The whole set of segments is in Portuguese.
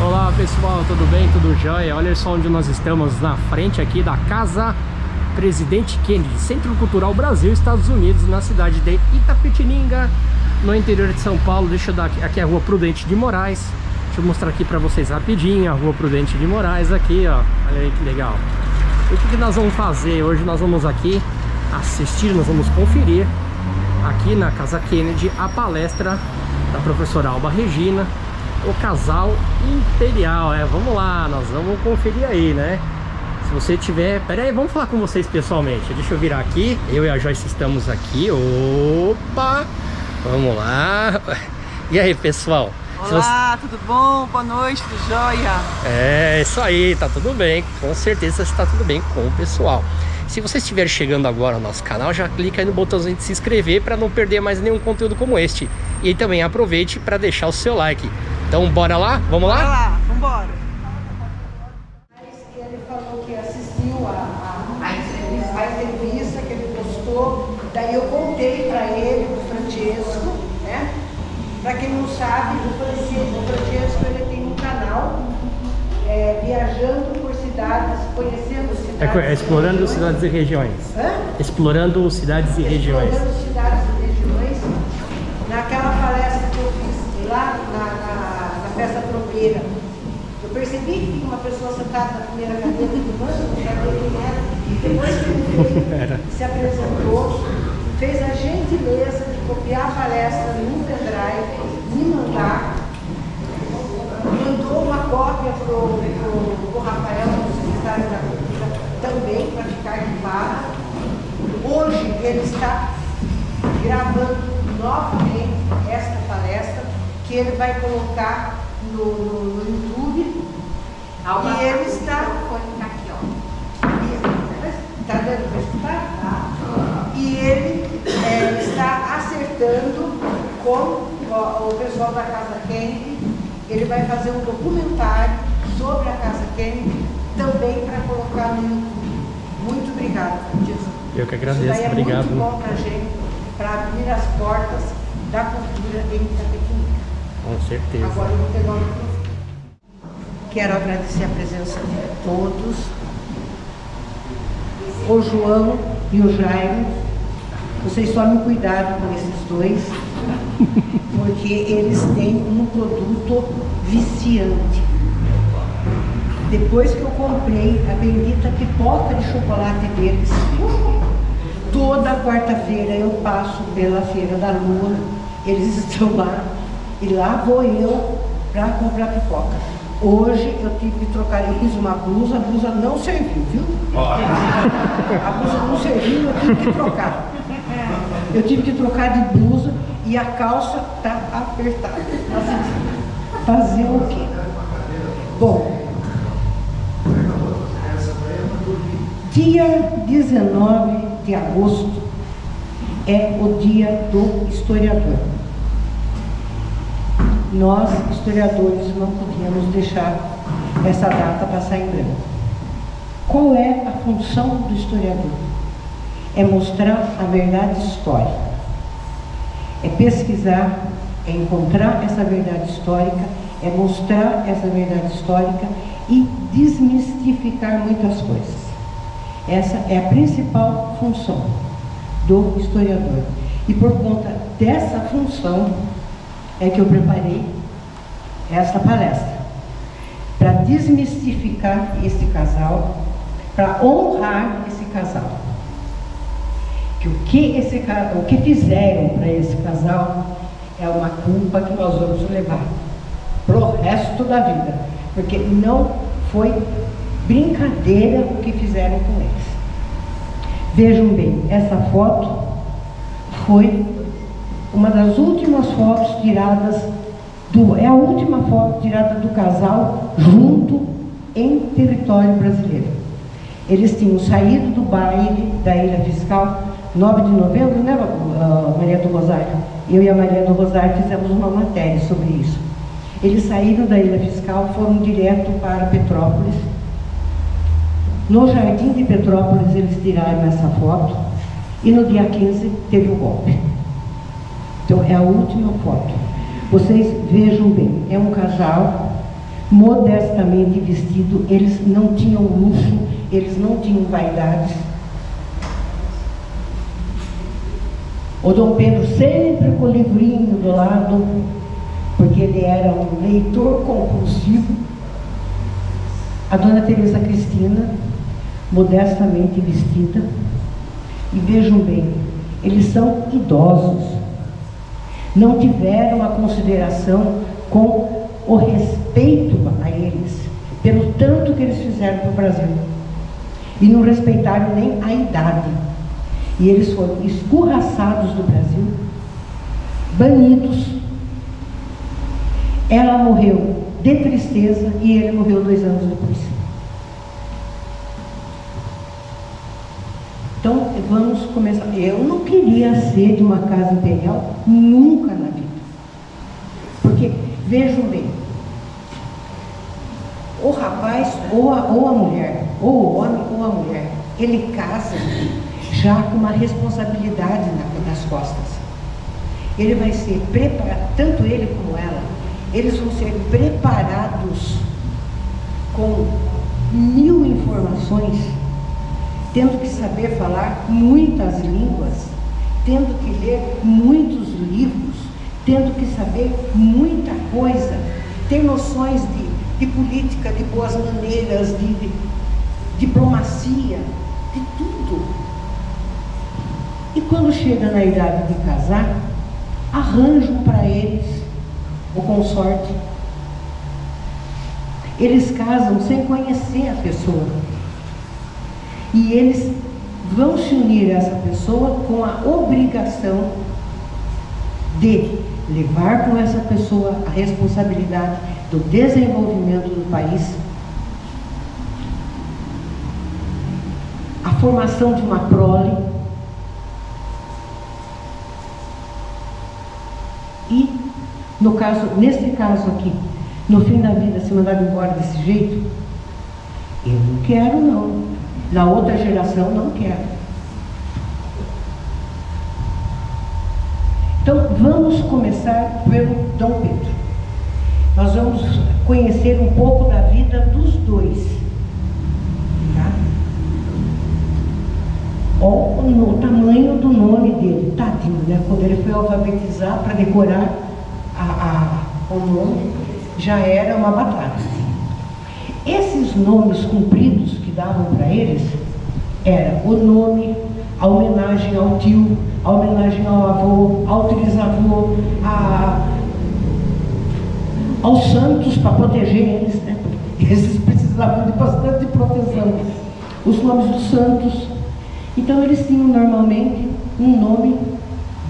Olá pessoal, tudo bem? Tudo jóia? Olha só onde nós estamos, na frente aqui da Casa Presidente Kennedy, Centro Cultural Brasil, Estados Unidos, na cidade de Itapetininga, no interior de São Paulo. Deixa eu dar aqui a Rua Prudente de Moraes. Deixa eu mostrar aqui pra vocês rapidinho a Rua Prudente de Moraes aqui, ó. Olha aí que legal. E o que nós vamos fazer? Hoje nós vamos aqui assistir, nós vamos conferir aqui na Casa Kennedy a palestra da professora Alba Regina, o casal imperial. Vamos lá, nós vamos conferir aí, né? Se você tiver... Pera aí, vamos falar com vocês pessoalmente. Deixa eu virar aqui. Eu e a Joyce estamos aqui. Opa! Vamos lá. E aí, pessoal? Olá, tudo bom? Boa noite, tudo jóia? É, isso aí, tá tudo bem. Com certeza está tudo bem com o pessoal. Se você estiver chegando agora no nosso canal, já clica aí no botãozinho de se inscrever para não perder mais nenhum conteúdo como este. E também aproveite para deixar o seu like. Então bora lá? Vamos lá? Bora lá, vambora. Ele falou que assistiu a entrevista que ele postou. Daí eu contei para ele, o Francesco, né? Para quem não sabe, o Francesco ele tem um canal viajando por cidades, conhecendo cidades. Explorando cidades e regiões. Hã? Explorando cidades e regiões. Explorando cidades e regiões. Naquela palestra que eu fiz lá na festa tropeira, eu percebi que tinha uma pessoa sentada na primeira cadeira do banco, não sabia quem era. Depois que ele veio, se apresentou, fez a gentileza de copiar a palestra no pendrive, me mandar, mandou uma cópia para o Rafael, o secretário da Cultura, também para ficar arquivada. Hoje ele está gravando novamente esta palestra, que ele vai colocar no YouTube. E ele está... Aqui, ó. Está dando para escutar? Tá. E ele está acertando com o pessoal da Casa Kennedy. Ele vai fazer um documentário sobre a Casa Kennedy, também para colocar no YouTube. Muito obrigado, Jesus. Eu que agradeço, Isso daí obrigado. Muito bom para a gente, para abrir as portas da cultura em Itapetininga. Com certeza. Agora eu vou pegar o microfone. Quero agradecer a presença de todos. O João e o Jairo, vocês tomem cuidado com esses dois, porque eles têm um produto viciante. Depois que eu comprei a bendita pipoca de chocolate deles, toda quarta-feira eu passo pela Feira da Lua, eles estão lá, e lá vou eu para comprar pipoca. Hoje eu tive que trocar, eu fiz uma blusa, a blusa não serviu, viu? A blusa não serviu, eu tive que trocar. Eu tive que trocar de blusa e a calça está apertada. Fazer o quê? Bom, dia 19 de agosto é o dia do historiador. Nós, historiadores, não podíamos deixar essa data passar em branco. Qual é a função do historiador? É mostrar a verdade histórica. É pesquisar, é encontrar essa verdade histórica, é mostrar essa verdade histórica e desmistificar muitas coisas. Essa é a principal função do historiador. E por conta dessa função é que eu preparei essa palestra, para desmistificar esse casal, para honrar esse casal. Que o que fizeram para esse casal é uma culpa que nós vamos levar pro resto da vida, porque não foi brincadeira o que fizeram com eles. Vejam bem, essa foto foi uma das últimas fotos tiradas é a última foto tirada do casal junto em território brasileiro. Eles tinham saído do baile da Ilha Fiscal, 9 de novembro, né, Maria do Rosário? Eu e a Maria do Rosário fizemos uma matéria sobre isso. Eles saíram da Ilha Fiscal, foram direto para Petrópolis. No Jardim de Petrópolis eles tiraram essa foto e no dia 15 teve o golpe. Então é a última foto. Vocês vejam bem, é um casal modestamente vestido, eles não tinham luxo, eles não tinham vaidades. O Dom Pedro sempre com o livrinho do lado, porque ele era um leitor compulsivo. A Dona Teresa Cristina, modestamente vestida. E vejam bem, eles são idosos. Não tiveram a consideração com o respeito a eles, pelo tanto que eles fizeram para o Brasil. E não respeitaram nem a idade. E eles foram escorraçados do Brasil, banidos. Ela morreu de tristeza e ele morreu 2 anos depois. Então, vamos começar. Eu não queria ser de uma casa imperial nunca na vida. Porque, vejam bem, o rapaz ou a mulher, ou o homem ou a mulher, ele casa já com uma responsabilidade nas costas. Ele vai ser preparado, tanto ele como ela, eles vão ser preparados com 1000 informações, tendo que saber falar muitas línguas, tendo que ler muitos livros, tendo que saber muita coisa, ter noções de política, de boas maneiras, de diplomacia, de tudo. E quando chega na idade de casar, arranjam para eles o consorte. Eles casam sem conhecer a pessoa. E eles vão se unir a essa pessoa com a obrigação de levar com essa pessoa a responsabilidade do desenvolvimento do país, a formação de uma prole. E, nesse caso aqui, no fim da vida, ser mandado embora desse jeito, eu não quero não. Na outra geração, não quero. Então, vamos começar pelo Dom Pedro. Nós vamos conhecer um pouco da vida dos dois. Tá? Olha o tamanho do nome dele, tadinho, né? Quando ele foi alfabetizar para decorar o nome, já era uma batalha. Esses nomes compridos que davam para eles era o nome, a homenagem ao tio, a homenagem ao avô, ao trisavô, aos santos para proteger eles, né? Eles precisavam de bastante proteção. Os nomes dos santos. Então eles tinham normalmente um nome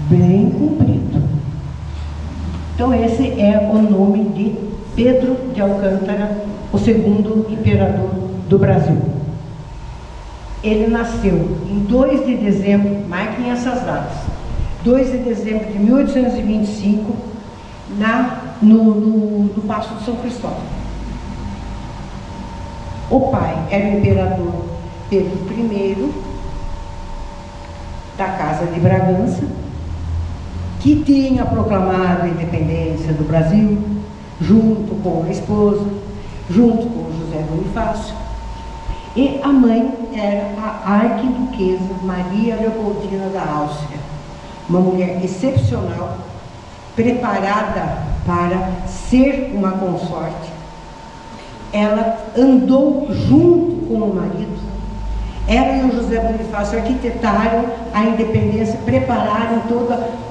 bem comprido. Então esse é o nome de Pedro de Alcântara, o segundo imperador do Brasil. Ele nasceu em 2 de dezembro, marquem essas datas, 2 de dezembro de 1825, no Paço de São Cristóvão. O pai era o imperador Pedro I, da Casa de Bragança, que tinha proclamado a independência do Brasil, junto com a esposa, junto com José Bonifácio. E a mãe era a arquiduquesa Maria Leopoldina da Áustria, uma mulher excepcional, preparada para ser uma consorte. Ela andou junto com o marido. Ela e o José Bonifácio arquitetaram a independência, prepararam todo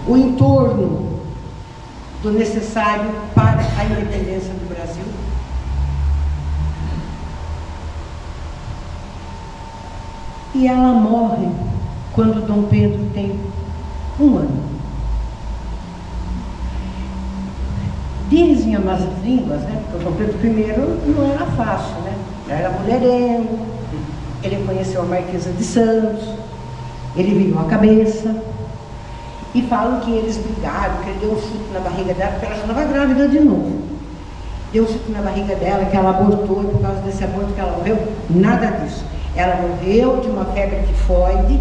o entorno do necessário para a independência do Brasil. E ela morre quando Dom Pedro tem 1 ano. Dizem as línguas, né? Porque o Dom Pedro I não era fácil, né? Ele era mulherengo, ele conheceu a Marquesa de Santos, ele virou a cabeça. E falam que eles brigaram, que ele deu um chute na barriga dela, porque ela já estava grávida de novo. Deu um chute na barriga dela, que ela abortou, e por causa desse aborto que ela morreu. Nada disso. Ela morreu de uma febre tifoide,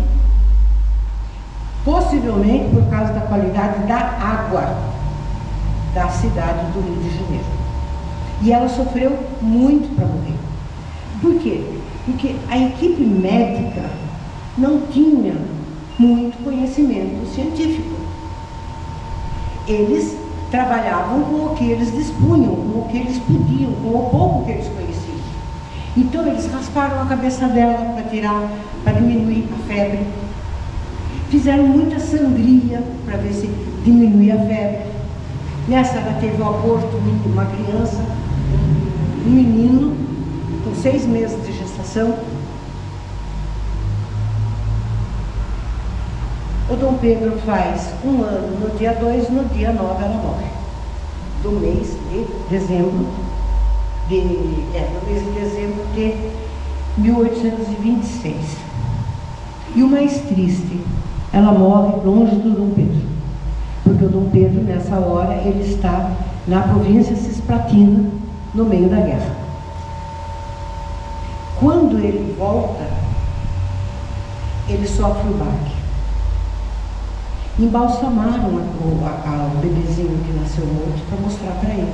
possivelmente por causa da qualidade da água da cidade do Rio de Janeiro. E ela sofreu muito para morrer. Por quê? Porque a equipe médica não tinha muito conhecimento científico. Eles trabalhavam com o que eles dispunham, com o que eles podiam, com o pouco que eles conheciam. Então eles rasparam a cabeça dela para tirar, para diminuir a febre. Fizeram muita sangria para ver se diminuía a febre. Nessa ela teve o aborto, uma criança, um menino, com 6 meses de gestação. O Dom Pedro faz 1 ano no dia 2, no dia 9 ela morre. Do mês de dezembro de 1826. E o mais triste, ela morre longe do Dom Pedro. Porque o Dom Pedro, nessa hora, ele está na província Cisplatina, no meio da guerra. Quando ele volta, ele sofre o baque. Embalsamaram o bebezinho que nasceu morto para mostrar para ele.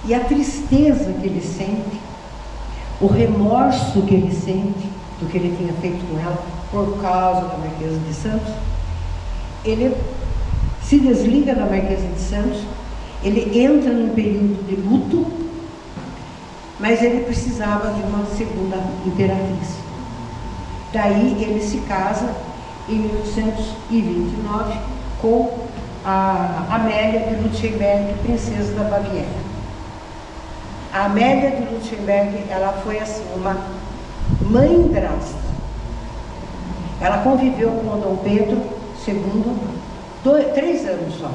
E a tristeza que ele sente, o remorso que ele sente do que ele tinha feito com ela por causa da Marquesa de Santos, ele se desliga da Marquesa de Santos, ele entra num período de luto, mas ele precisava de uma segunda imperatriz. Daí ele se casa em 1829 com a Amélia de Lutzenberg, princesa da Baviera. A Amélia de Lutzenberg, ela foi assim, uma mãe-drasta. Ela conviveu com o Dom Pedro II 3 anos só,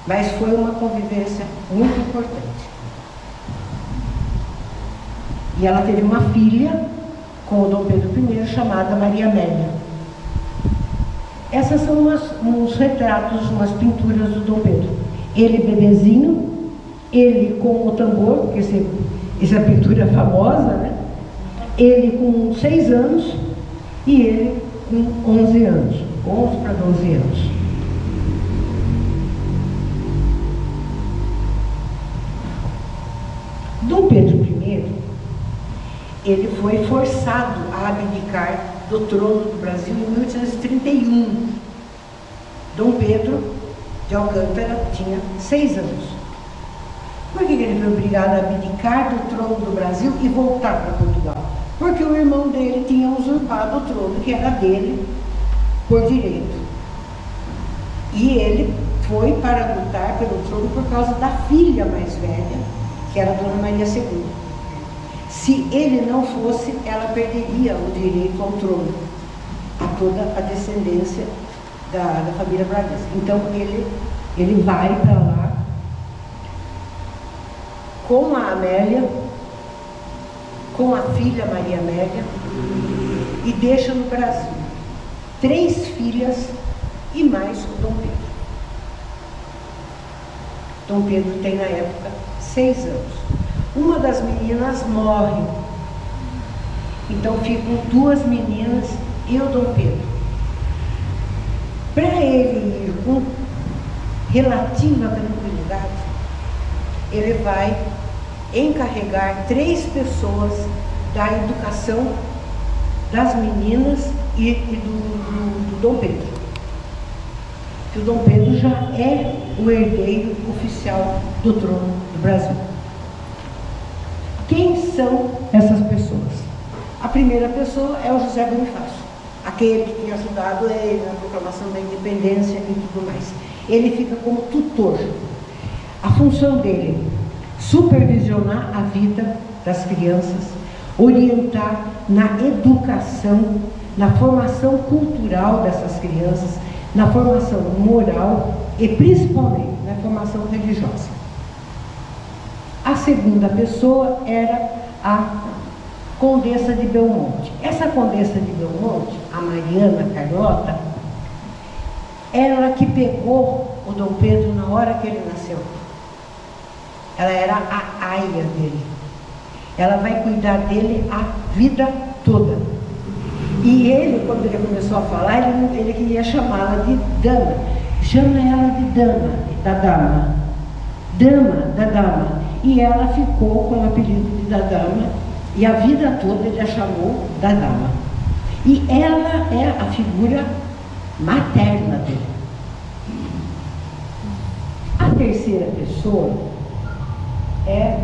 mas foi uma convivência muito importante. E ela teve uma filha com o Dom Pedro I chamada Maria Amélia. Essas são uns retratos, umas pinturas do Dom Pedro. Ele bebezinho, ele com o tambor, porque essa pintura é famosa, né? Ele com 6 anos e ele com 11 anos, 11 para 12 anos. Dom Pedro I, ele foi forçado a abdicar do trono do Brasil em 1831. Dom Pedro de Alcântara tinha 6 anos. Por que ele foi obrigado a abdicar do trono do Brasil e voltar para Portugal? Porque o irmão dele tinha usurpado o trono, que era dele por direito. E ele foi para lutar pelo trono por causa da filha mais velha, que era a Dona Maria II. Se ele não fosse, ela perderia o direito ao trono, a toda a descendência da família Bragança. Então ele vai para lá com a Amélia, com a filha Maria Amélia, e deixa no Brasil 3 filhas e mais o Dom Pedro. Dom Pedro tem na época 6 anos. Uma das meninas morre, então ficam 2 meninas e o Dom Pedro. Para ele ir com relativa tranquilidade, ele vai encarregar 3 pessoas da educação das meninas e do Dom Pedro. Que o Dom Pedro já é o herdeiro oficial do trono do Brasil. Quem são essas pessoas? A primeira pessoa é o José Bonifácio, aquele que tinha ajudado ele na proclamação da independência e tudo mais. Ele fica como tutor. A função dele, supervisionar a vida das crianças, orientar na educação, na formação cultural dessas crianças, na formação moral e principalmente na formação religiosa. A segunda pessoa era a Condessa de Belmonte. Essa Condessa de Belmonte, a Mariana Carlota, ela que pegou o Dom Pedro na hora que ele nasceu. Ela era a aia dele. Ela vai cuidar dele a vida toda. E ele, quando ele começou a falar, ele queria chamá-la de dama. Chama ela de dama, da dama. Dama, da dama. E ela ficou com o apelido de da dama, e a vida toda ele a chamou da dama. E ela é a figura materna dele. A terceira pessoa é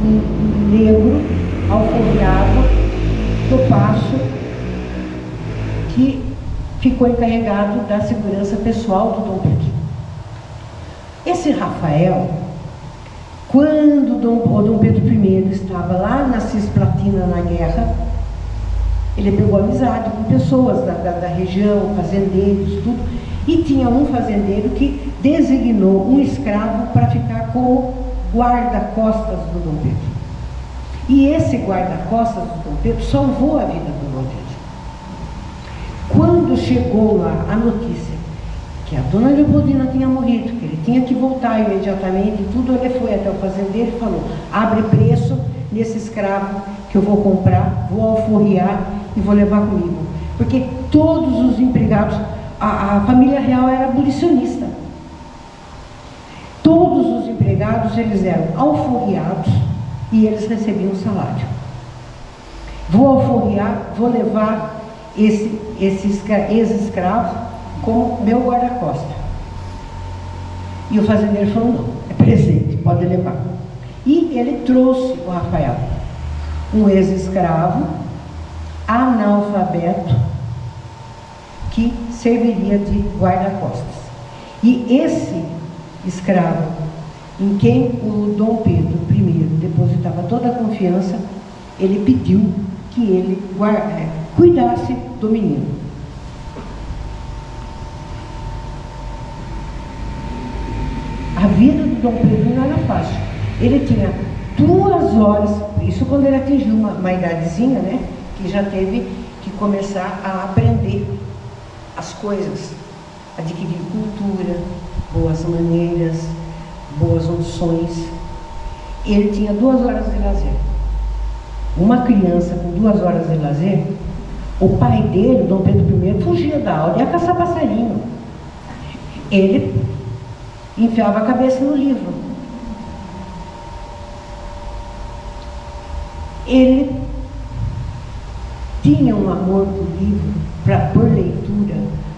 um negro alforriado do paço que ficou encarregado da segurança pessoal do Dom Pedro. Esse Rafael, quando o Dom Pedro I estava lá na Cisplatina, na guerra, ele pegou amizade com pessoas da região, fazendeiros, tudo, e tinha um fazendeiro que designou um escravo para ficar como guarda-costas do Dom Pedro. E esse guarda-costas do Dom Pedro salvou a vida do Dom Pedro. Quando chegou lá a notícia que a dona Leopoldina tinha morrido, que ele tinha que voltar imediatamente e tudo, ele foi até o fazendeiro e falou: abre preço nesse escravo que eu vou comprar, vou alforriar e vou levar comigo. Porque todos os empregados, a família real era abolicionista. Todos os empregados, eles eram alforriados e eles recebiam salário. Vou alforriar, vou levar esse ex-escravo como meu guarda-costas. E o fazendeiro falou: não, é presente, pode levar. E ele trouxe o Rafael, um ex-escravo, analfabeto, que serviria de guarda-costas. E esse escravo, em quem o Dom Pedro I depositava toda a confiança, ele pediu que ele cuidasse do menino. A vida do Dom Pedro não era fácil. Ele tinha 2 horas, isso quando ele atingiu uma idadezinha, né, que já teve que começar a aprender as coisas, adquirir cultura, boas maneiras, boas noções. Ele tinha 2 horas de lazer. Uma criança com 2 horas de lazer, o pai dele, Dom Pedro I, fugia da aula, ia caçar passarinho. Ele enfiava a cabeça no livro. Ele tinha um amor por livro, por leitura,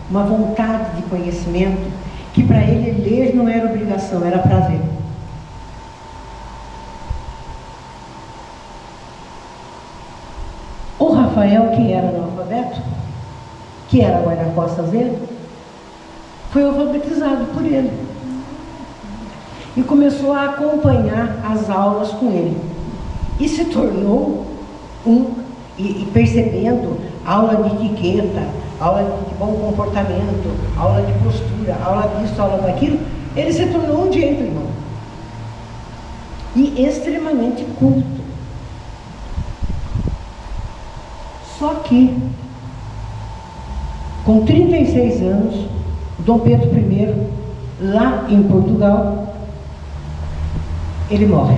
uma vontade de conhecimento, que para ele ler não era obrigação, era prazer. O Rafael, que era analfabeto, que era guarda-costas dele, foi alfabetizado por ele e começou a acompanhar as aulas com ele e se tornou e percebendo aula de etiqueta, aula de bom comportamento, aula de postura, aula disso, aula daquilo, ele se tornou um gentleman e extremamente culto. Só que, com 36 anos, Dom Pedro I, lá em Portugal, ele morre.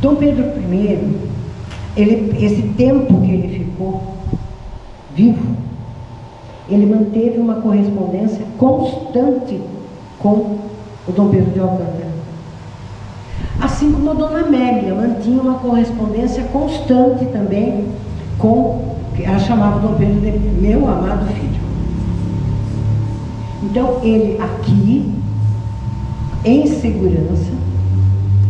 Dom Pedro I, esse tempo que ele ficou vivo, ele manteve uma correspondência constante com o Dom Pedro de Alcântara. Assim como a Dona Amélia mantinha uma correspondência constante também com, ela chamava Dom Pedro de meu amado filho. Então ele aqui, em segurança,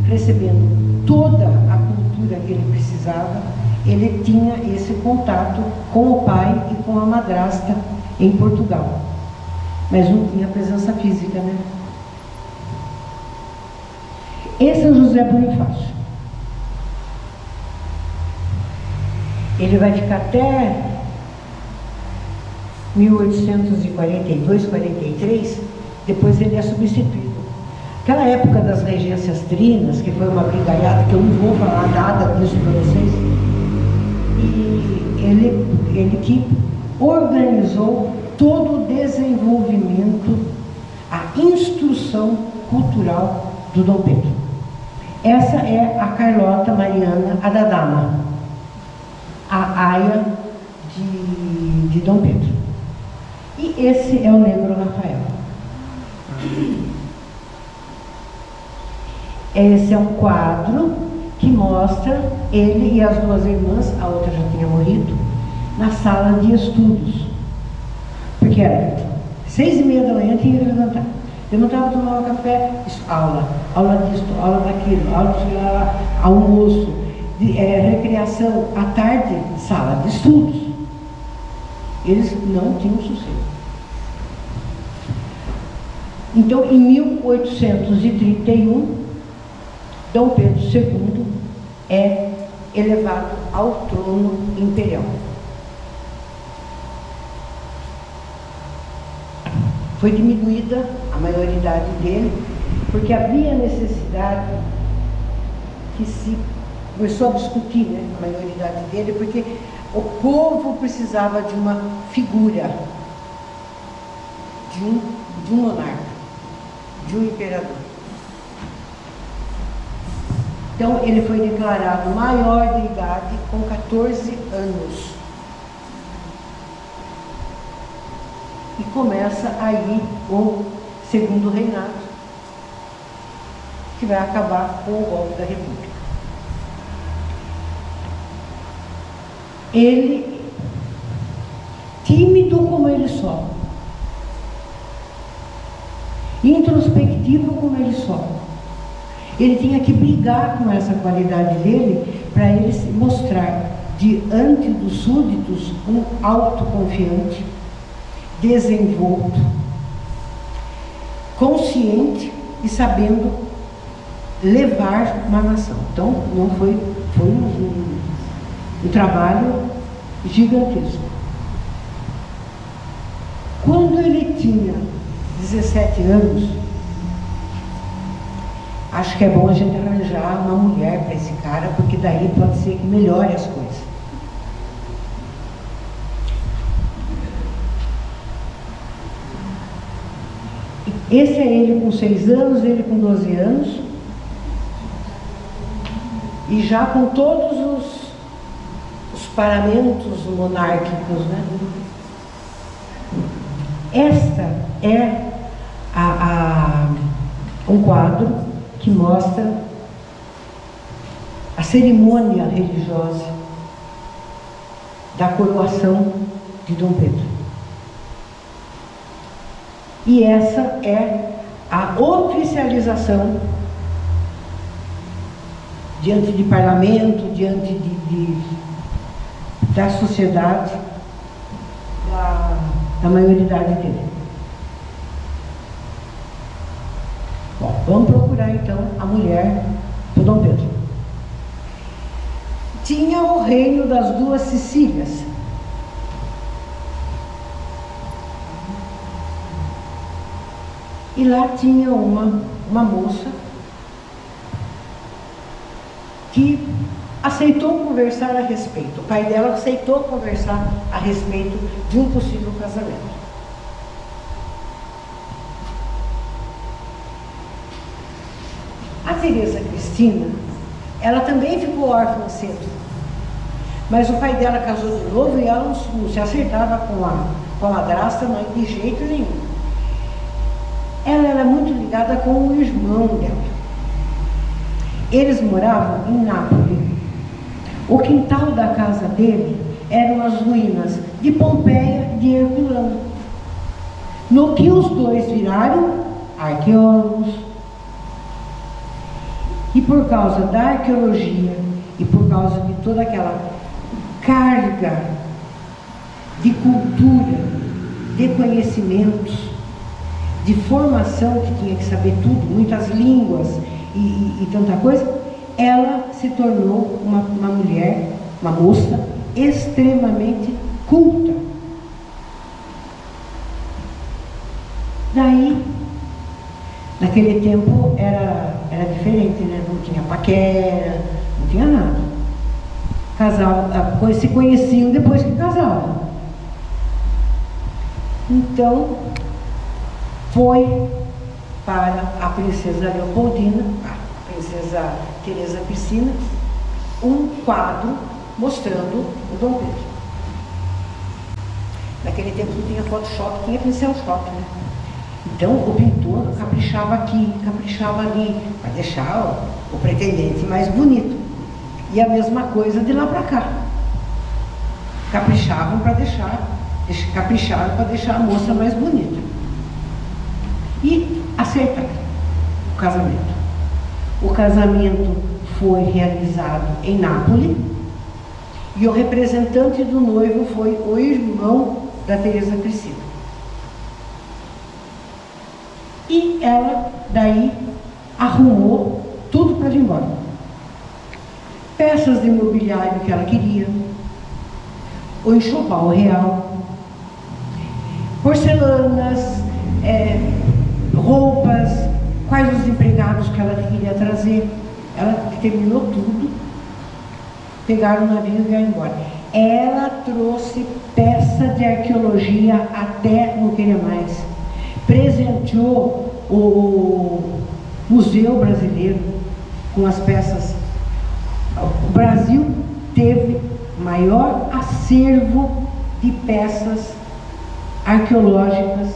recebendo toda a cultura que ele precisava, ele tinha esse contato com o pai e com a madrasta em Portugal, mas não tinha presença física, né? Esse é José Bonifácio. Ele vai ficar até 1842, 43, depois ele é substituído. Aquela época das regências trinas, que foi uma brigaiada, que eu não vou falar nada disso para vocês, e ele que organizou todo o desenvolvimento, a instrução cultural do Dom Pedro. Essa é a Carlota Mariana Adadama, a aia de Dom Pedro. E esse é o negro Rafael. Esse é um quadro que mostra ele e as duas irmãs, a outra já tinha morrido, na sala de estudos. Porque era 6h30 da manhã, tinha que levantar. Levantava, tomava café, aula disso, aula daquilo, aula de almoço, recreação, à tarde, sala de estudos. Eles não tinham sossego. Então, em 1831, Dom Pedro II é elevado ao trono imperial. Foi diminuída a maioridade dele, porque havia necessidade que se começou a discutir, né, a maioridade dele, porque o povo precisava de uma figura, de um monarca, de um imperador. Então, ele foi declarado maior de idade com 14 anos. E começa aí o segundo reinado, que vai acabar com o golpe da República. Ele, tímido como ele só, introspectivo como ele só, ele tinha que brigar com essa qualidade dele para ele se mostrar diante dos súditos um autoconfiante, desenvolto, consciente e sabendo levar uma nação. Então, não foi um trabalho gigantesco. Quando ele tinha 17 anos, acho que é bom a gente arranjar uma mulher para esse cara, porque daí pode ser que melhore as coisas. Esse é ele com 6 anos, ele com 12 anos, e já com todos os paramentos monárquicos, né? Esta é um quadro que mostra a cerimônia religiosa da coroação de Dom Pedro. E essa é a oficialização diante de parlamento, diante da sociedade, da maioridade dele. Bom, vamos procurar então a mulher do Dom Pedro. Tinha o reino das duas Sicílias. E lá tinha uma moça que aceitou conversar a respeito. O pai dela aceitou conversar a respeito de um possível casamento. A Teresa Cristina, ela também ficou órfã cedo. Mas o pai dela casou de novo e ela não se acertava com a madrasta, não, de jeito nenhum. Ela era muito ligada com o irmão dela. Eles moravam em Nápoles. O quintal da casa dele eram as ruínas de Pompeia, de Herculano. No que os dois viraram arqueólogos. E por causa da arqueologia e por causa de toda aquela carga de cultura, de conhecimentos, de formação, que tinha que saber tudo, muitas línguas e tanta coisa, ela se tornou uma mulher, uma moça extremamente culta. Daí, naquele tempo era diferente, né? Não tinha paquera, não tinha nada. Casavam, se conheciam depois que casavam. Então, foi para a princesa Leopoldina, a princesa Teresa Cristina, um quadro mostrando o Dom Pedro. Naquele tempo não tinha Photoshop, tinha pincel shop, né? Então o pintor caprichava aqui, caprichava ali, para deixar o pretendente mais bonito. E a mesma coisa de lá para cá. Caprichavam para capricharam para deixar a moça mais bonita. E acertaram o casamento. O casamento foi realizado em Nápoles e o representante do noivo foi o irmão da Teresa Cristina. E ela daí arrumou tudo para ir embora. Peças de mobiliário que ela queria, o enxoval real, porcelanas, roupas, quais os empregados que ela queria trazer. Ela terminou tudo, pegaram o navio e vieram embora. Ela trouxe peça de arqueologia até não querer mais. Presenteou o Museu Brasileiro com as peças. O Brasil teve maior acervo de peças arqueológicas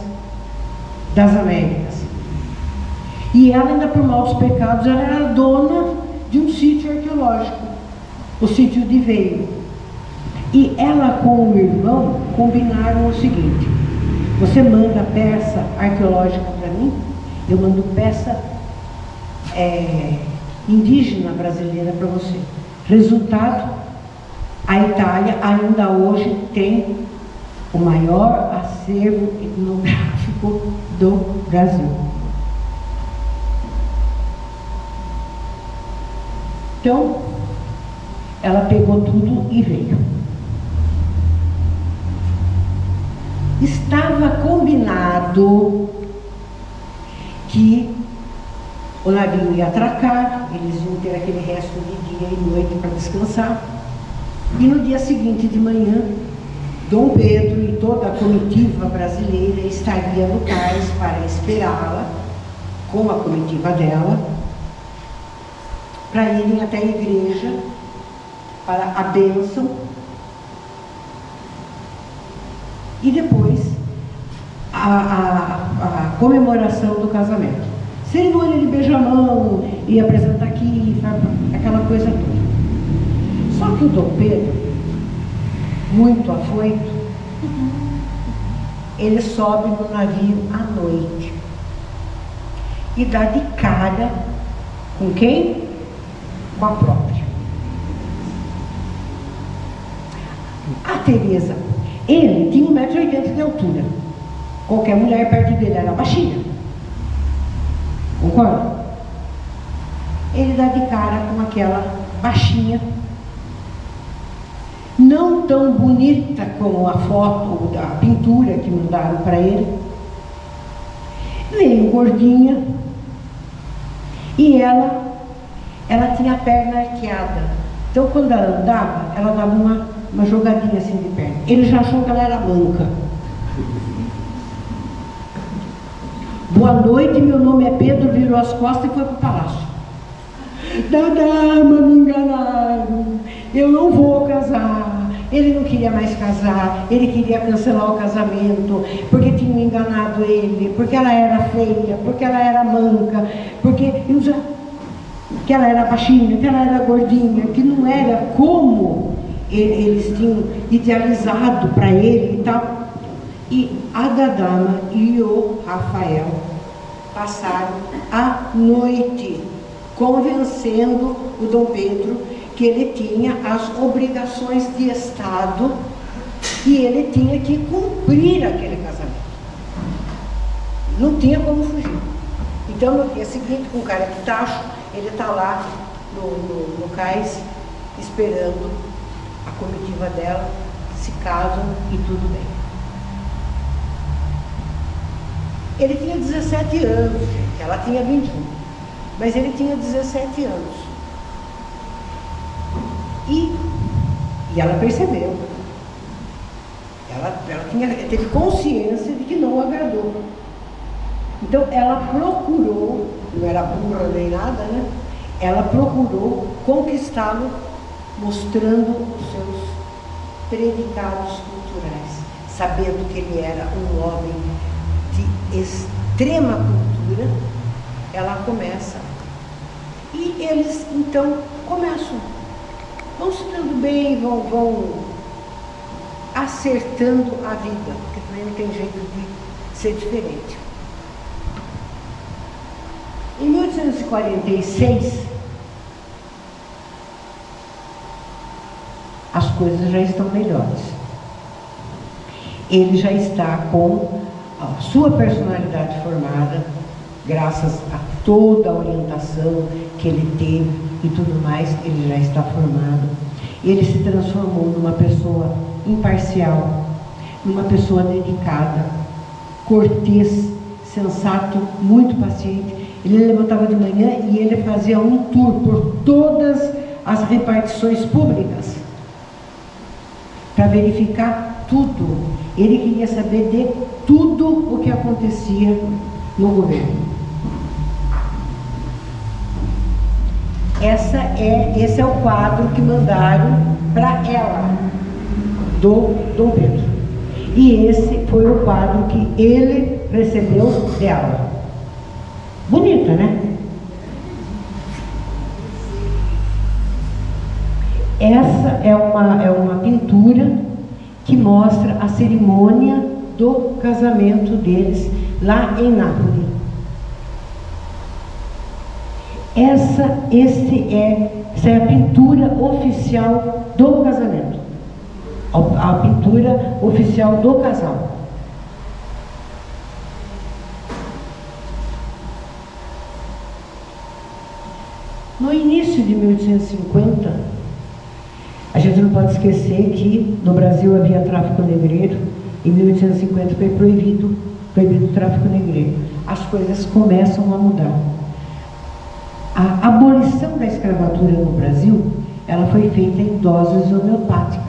das Américas. E ela, ainda por maus pecados, ela era dona de um sítio arqueológico, o sítio de Veio. E ela com o irmão combinaram o seguinte: você manda peça arqueológica para mim, eu mando peça indígena brasileira para você. Resultado, a Itália ainda hoje tem o maior acervo etnográfico do Brasil. Então, ela pegou tudo e veio. Estava combinado que o navio ia atracar, eles iam ter aquele resto de dia e noite para descansar. E no dia seguinte de manhã, Dom Pedro e toda a comitiva brasileira estaria no cais para esperá-la, com a comitiva dela, para irem até a igreja para a bênção e depois a comemoração do casamento. Cerimônia de beijamão, e apresentar aqui, aquela coisa toda. Só que o Dom Pedro, muito afoito, ele sobe no navio à noite e dá de cara com quem? Com a própria. A Teresa, ele tinha 1,80 m de altura. Qualquer mulher perto dele era baixinha. Concorda? Ele dá de cara com aquela baixinha, não tão bonita como a foto da pintura que mandaram para ele. Veio gordinha e ela tinha a perna arqueada. Então, quando ela andava, ela dava uma jogadinha assim de perna. Ele já achou que ela era manca. Boa noite, meu nome é Pedro, virou as costas e foi para o palácio. Dama, me enganaram, eu não vou casar. Ele não queria mais casar, ele queria cancelar o casamento, porque tinham enganado ele, porque ela era feia, porque ela era manca, que ela era baixinha, que ela era gordinha, que não era como eles tinham idealizado para ele e tal. E a Dama e o Rafael passaram a noite convencendo o Dom Pedro que ele tinha as obrigações de Estado e ele tinha que cumprir aquele casamento. Não tinha como fugir. Então, no dia seguinte, com cara de tacho, ele está lá no cais, esperando a comitiva dela, se casam e tudo bem. Ele tinha 17 anos, gente, ela tinha 21, mas ele tinha 17 anos. E ela percebeu. Ela teve consciência de que não agradou. Então ela procurou, não era burra nem nada, né? Ela procurou conquistá-lo, mostrando os seus predicados culturais, sabendo que ele era um homem de extrema cultura, ela começa. E eles, então, começam, vão se dando bem, vão acertando a vida, porque também não tem jeito de ser diferente. Em 1846, as coisas já estão melhores. Ele já está com a sua personalidade formada, graças a toda a orientação que ele teve e tudo mais, ele já está formado. Ele se transformou numa pessoa imparcial, numa pessoa dedicada, cortês, sensato, muito paciente. Ele levantava de manhã e ele fazia um tour por todas as repartições públicas para verificar tudo. Ele queria saber de tudo o que acontecia no governo. Esse é o quadro que mandaram para ela, do Dom Pedro. E esse foi o quadro que ele recebeu dela. Bonita, né? Essa é uma pintura que mostra a cerimônia do casamento deles lá em Nápoles. Essa é a pintura oficial do casamento. A pintura oficial do casal. No início de 1850, a gente não pode esquecer que no Brasil havia tráfico negreiro. Em 1850 foi proibido o tráfico negreiro. As coisas começam a mudar. A abolição da escravatura no Brasil, ela foi feita em doses homeopáticas.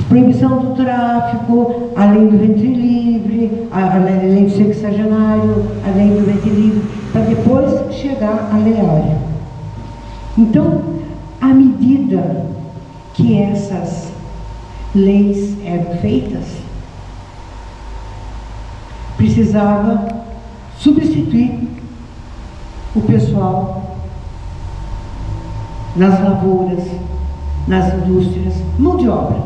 Proibição do tráfico, a lei do ventre livre, a lei do sexagenário, a lei do ventre livre, para depois chegar à Lei Áurea. Então, à medida que essas leis eram feitas, precisava substituir o pessoal nas lavouras, nas indústrias, mão de obra,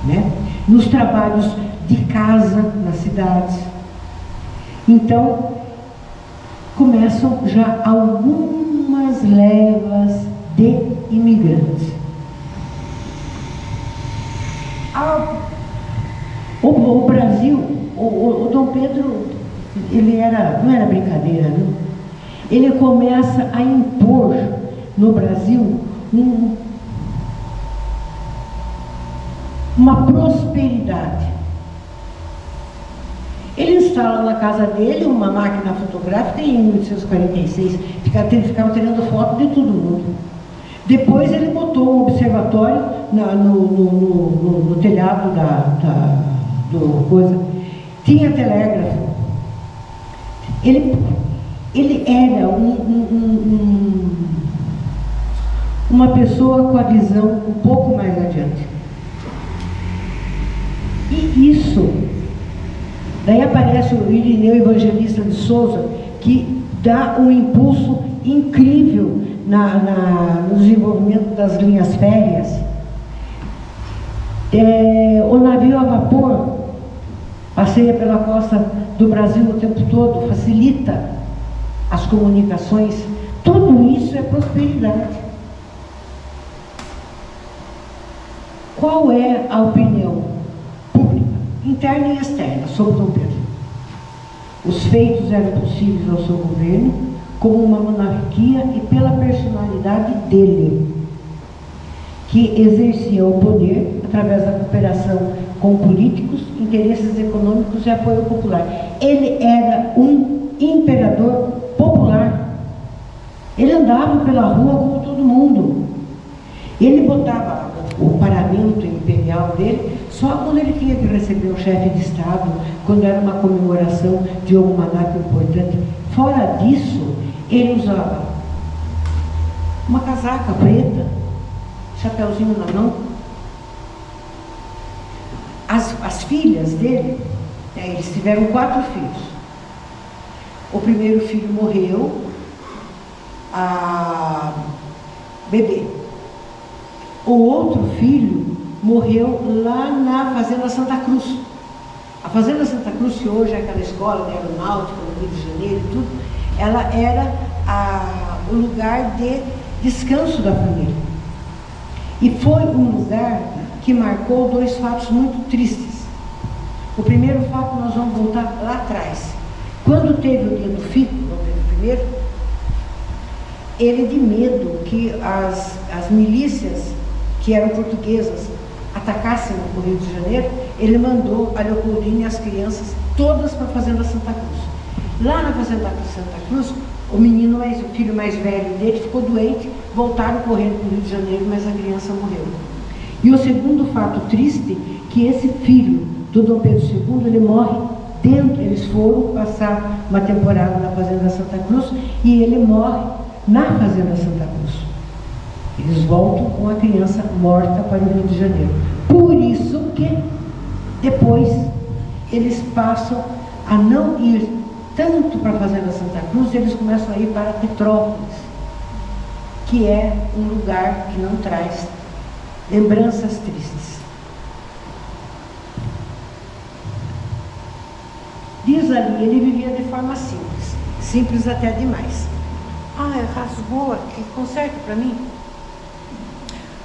né? Nos trabalhos de casa nas cidades. Então, começam já algumas levas de imigrantes. O Brasil, o Dom Pedro, não era brincadeira, não. Ele começa a impor no Brasil uma prosperidade. Ele instala na casa dele uma máquina fotográfica em 1846, ficava tirando foto de todo mundo. Depois ele botou um observatório no telhado do coisa. Tinha telégrafo. Ele era uma pessoa com a visão um pouco mais adiante. E isso, daí aparece o Irineu Evangelista de Souza, que dá um impulso incrível no desenvolvimento das linhas férreas. O navio a vapor passeia pela costa do Brasil o tempo todo, facilita as comunicações. Tudo isso é prosperidade. Qual é a opinião pública, interna e externa, sobre Dom Pedro? Os feitos eram possíveis ao seu governo como uma monarquia e pela personalidade dele, que exercia o poder através da cooperação com políticos, interesses econômicos e apoio popular. Ele era um imperador popular. Ele andava pela rua como todo mundo. Ele botava o paramento imperial dele só quando ele tinha que receber um chefe de Estado, quando era uma comemoração de alguma data importante. Fora disso, ele usava uma casaca preta, chapeuzinho na mão. As filhas dele Eles tiveram 4 filhos. O primeiro filho morreu, a bebê. O outro filho morreu lá na Fazenda Santa Cruz. A Fazenda Santa Cruz, que hoje é aquela escola de aeronáutica no Rio de Janeiro e tudo, ela era o lugar de descanso da família. E foi um lugar que marcou 2 fatos muito tristes. O primeiro fato, nós vamos voltar lá atrás. Quando teve o dia do filho, não teve o primeiro, ele, de medo que as milícias que eram portuguesas atacassem o Rio de Janeiro, ele mandou a Leopoldina e as crianças todas para a Fazenda Santa Cruz. Lá na Fazenda Santa Cruz, o filho mais velho dele ficou doente, voltaram correndo para o Rio de Janeiro, mas a criança morreu. E o segundo fato triste, que esse filho do Dom Pedro II, ele morre dentro, eles foram passar uma temporada na Fazenda Santa Cruz e ele morre na Fazenda Santa Cruz. Eles voltam com a criança morta para o Rio de Janeiro. Por isso que depois eles passam a não ir tanto para a Fazenda Santa Cruz, eles começam a ir para Petrópolis, que é um lugar que não traz lembranças tristes. Diz ali, ele vivia de forma simples, simples até demais. Rasgou aqui, conserta para mim.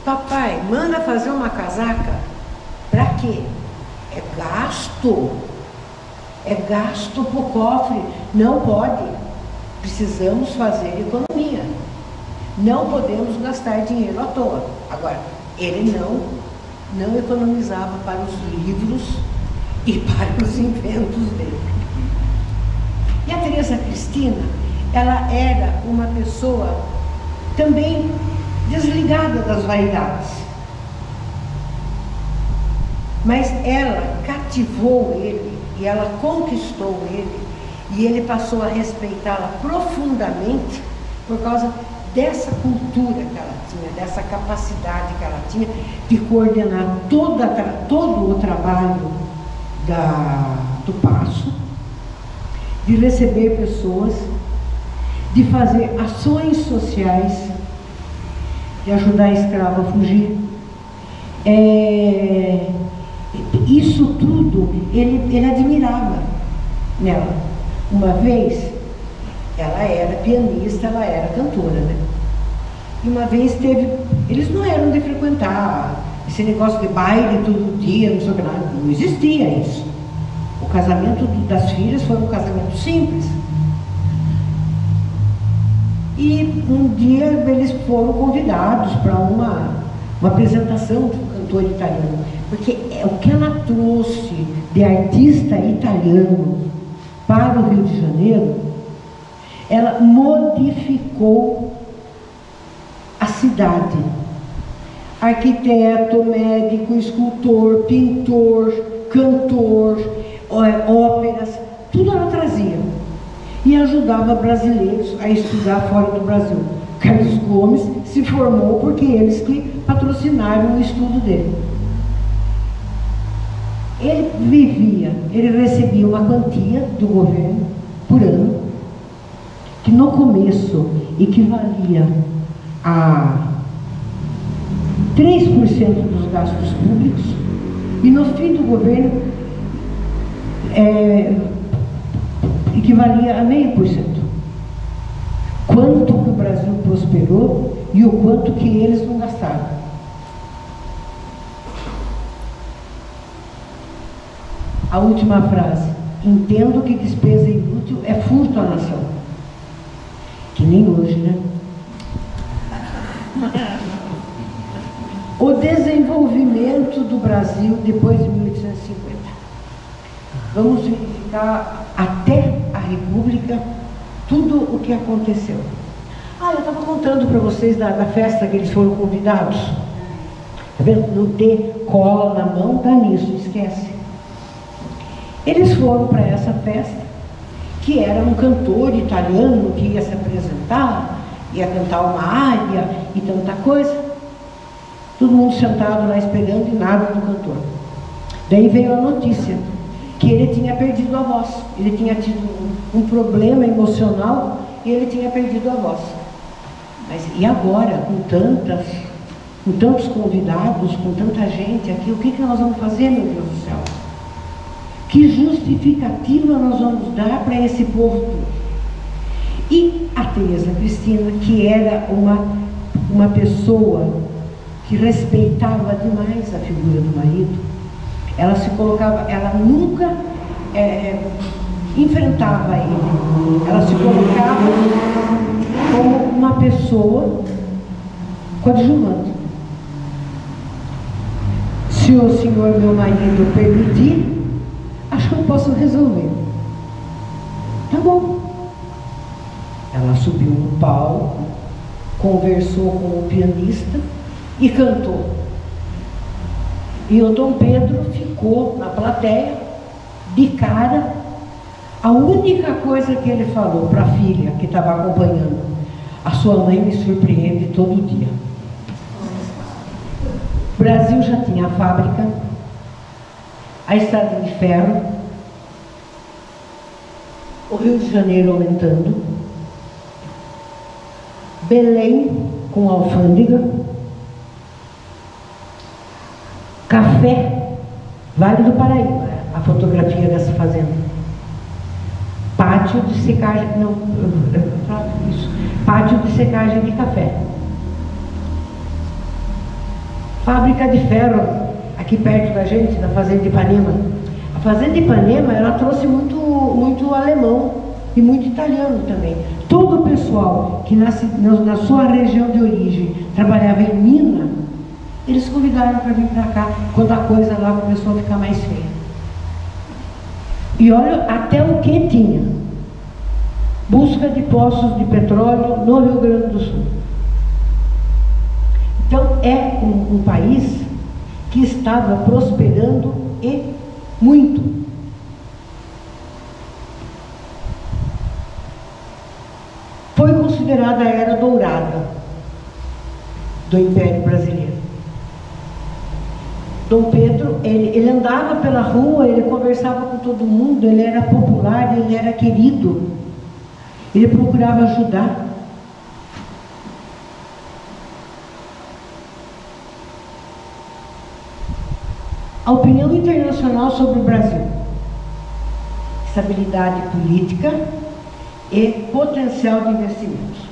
Papai, manda fazer uma casaca. Para quê? É gasto para o cofre. Não pode. Precisamos fazer economia. Não podemos gastar dinheiro à toa. Agora, ele não economizava para os livros e para os inventos dele. E a Teresa Cristina, ela era uma pessoa também desligada das vaidades. Mas ela cativou ele e ela conquistou ele e ele passou a respeitá-la profundamente por causa dessa cultura que ela tinha, dessa capacidade que ela tinha de coordenar todo o trabalho do paço, de receber pessoas, de fazer ações sociais, de ajudar a escrava a fugir. Isso tudo ele admirava nela. Uma vez, ela era pianista, ela era cantora, né? E uma vez eles não eram de frequentar esse negócio de baile todo dia, não sei o que lá, não existia isso. O casamento das filhas foi um casamento simples. E um dia eles foram convidados para uma apresentação de um cantor italiano, porque o que ela trouxe de artista italiano para o Rio de Janeiro, ela modificou a cidade. Arquiteto, médico, escultor, pintor, cantor, óperas, tudo ela trazia. E ajudava brasileiros a estudar fora do Brasil. Carlos Gomes se formou porque eles que patrocinaram o estudo dele. Ele recebia uma quantia do governo por ano, que no começo equivalia a 3% dos gastos públicos, e no fim do governo equivalia a 0,5%. Quanto que o Brasil prosperou e o quanto que eles não gastaram. A última frase: entendo que despesa inútil é furto à nação. Que nem hoje, né? O desenvolvimento do Brasil depois de 1850. Vamos verificar até a República tudo o que aconteceu. Eu estava contando para vocês da festa que eles foram convidados. Tá vendo? Não ter cola na mão, dá nisso, esquece. Eles foram para essa festa, que era um cantor italiano que ia se apresentar, ia cantar uma área e tanta coisa. Todo mundo sentado lá esperando e nada do cantor. Daí veio a notícia que ele tinha perdido a voz. Ele tinha tido um problema emocional e ele tinha perdido a voz. Mas e agora, com tantos convidados, com tanta gente aqui, o que nós vamos fazer, meu Deus do céu? Que justificativa nós vamos dar para esse povo todo? E a Teresa Cristina, que era uma pessoa que respeitava demais a figura do marido, ela se colocava, ela nunca enfrentava ele, ela se colocava como uma pessoa coadjuvante. Se o senhor, meu marido, permitir, acho que eu posso resolver. Tá bom. Ela subiu no palco, conversou com o pianista e cantou. E o Dom Pedro ficou na plateia, de cara. A única coisa que ele falou para a filha que estava acompanhando: a sua mãe me surpreende todo dia. O Brasil já tinha a fábrica, a estrada de ferro, o Rio de Janeiro aumentando, Belém com alfândega, café, Vale do Paraíba, a fotografia dessa fazenda, pátio de secagem, pátio de secagem de café, fábrica de ferro aqui perto da gente, na fazenda de Ipanema. A fazenda de Ipanema, ela trouxe muito alemão e muito italiano também. Todo o pessoal que na sua região de origem trabalhava em mina, eles convidaram para vir para cá, quando a coisa lá começou a ficar mais feia. E olha até o que tinha: busca de poços de petróleo no Rio Grande do Sul. Então é um país que estava prosperando e muito. Foi considerada a era dourada do Império Brasileiro. Dom Pedro, ele andava pela rua, ele conversava com todo mundo, ele era popular, ele era querido, ele procurava ajudar. A opinião internacional sobre o Brasil: estabilidade política e potencial de investimentos.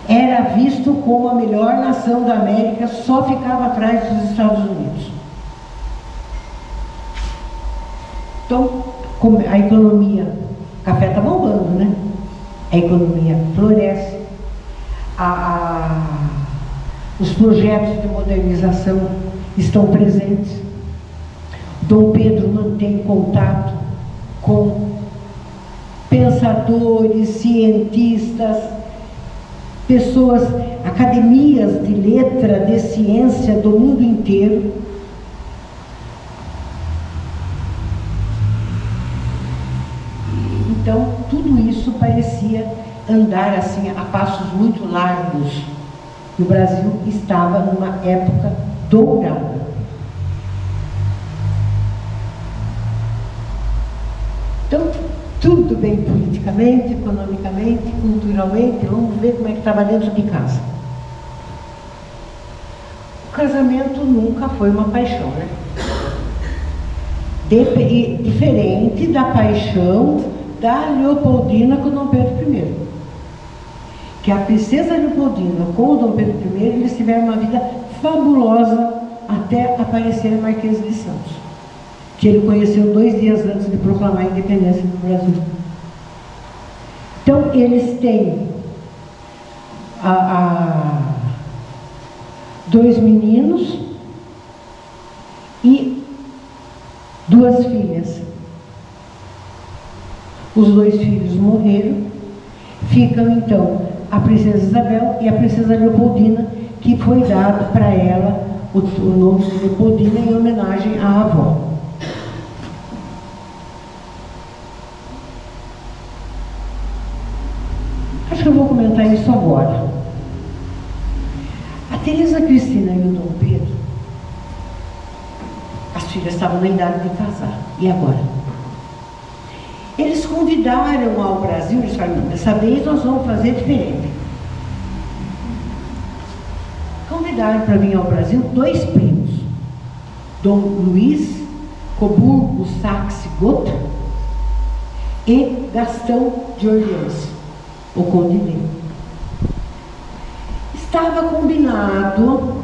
Era visto como a melhor nação da América, só ficava atrás dos Estados Unidos. Então, a economia, o café está bombando, né? A economia floresce, os projetos de modernização estão presentes. Dom Pedro mantém contato com pensadores, cientistas, pessoas, academias de letra, de ciência do mundo inteiro. Então, tudo isso parecia andar assim a passos muito largos. E o Brasil estava numa época dourada. Então, tudo bem politicamente, economicamente, culturalmente. Vamos ver como é que estava dentro de casa. O casamento nunca foi uma paixão, né? Diferente da paixão da Leopoldina com Dom Pedro I. Que a princesa Leopoldina com o Dom Pedro I, eles tiveram uma vida fabulosa até aparecer a Marquesa de Santos, que ele conheceu 2 dias antes de proclamar a independência do Brasil. Então, eles têm 2 meninos e 2 filhas. Os 2 filhos morreram, ficam então a princesa Isabel e a princesa Leopoldina, que foi dado para ela o nome de Leopoldina em homenagem à avó. Acho que eu vou comentar isso agora. A Teresa Cristina e o Dom Pedro, as filhas estavam na idade de casar. E agora? Eles convidaram ao Brasil, eles falaram, dessa vez nós vamos fazer diferente. Convidaram para vir ao Brasil 2 primos, Dom Luiz Coburgo Saxe-Gotha e Gastão de Orleans, o Conde D. Estava combinado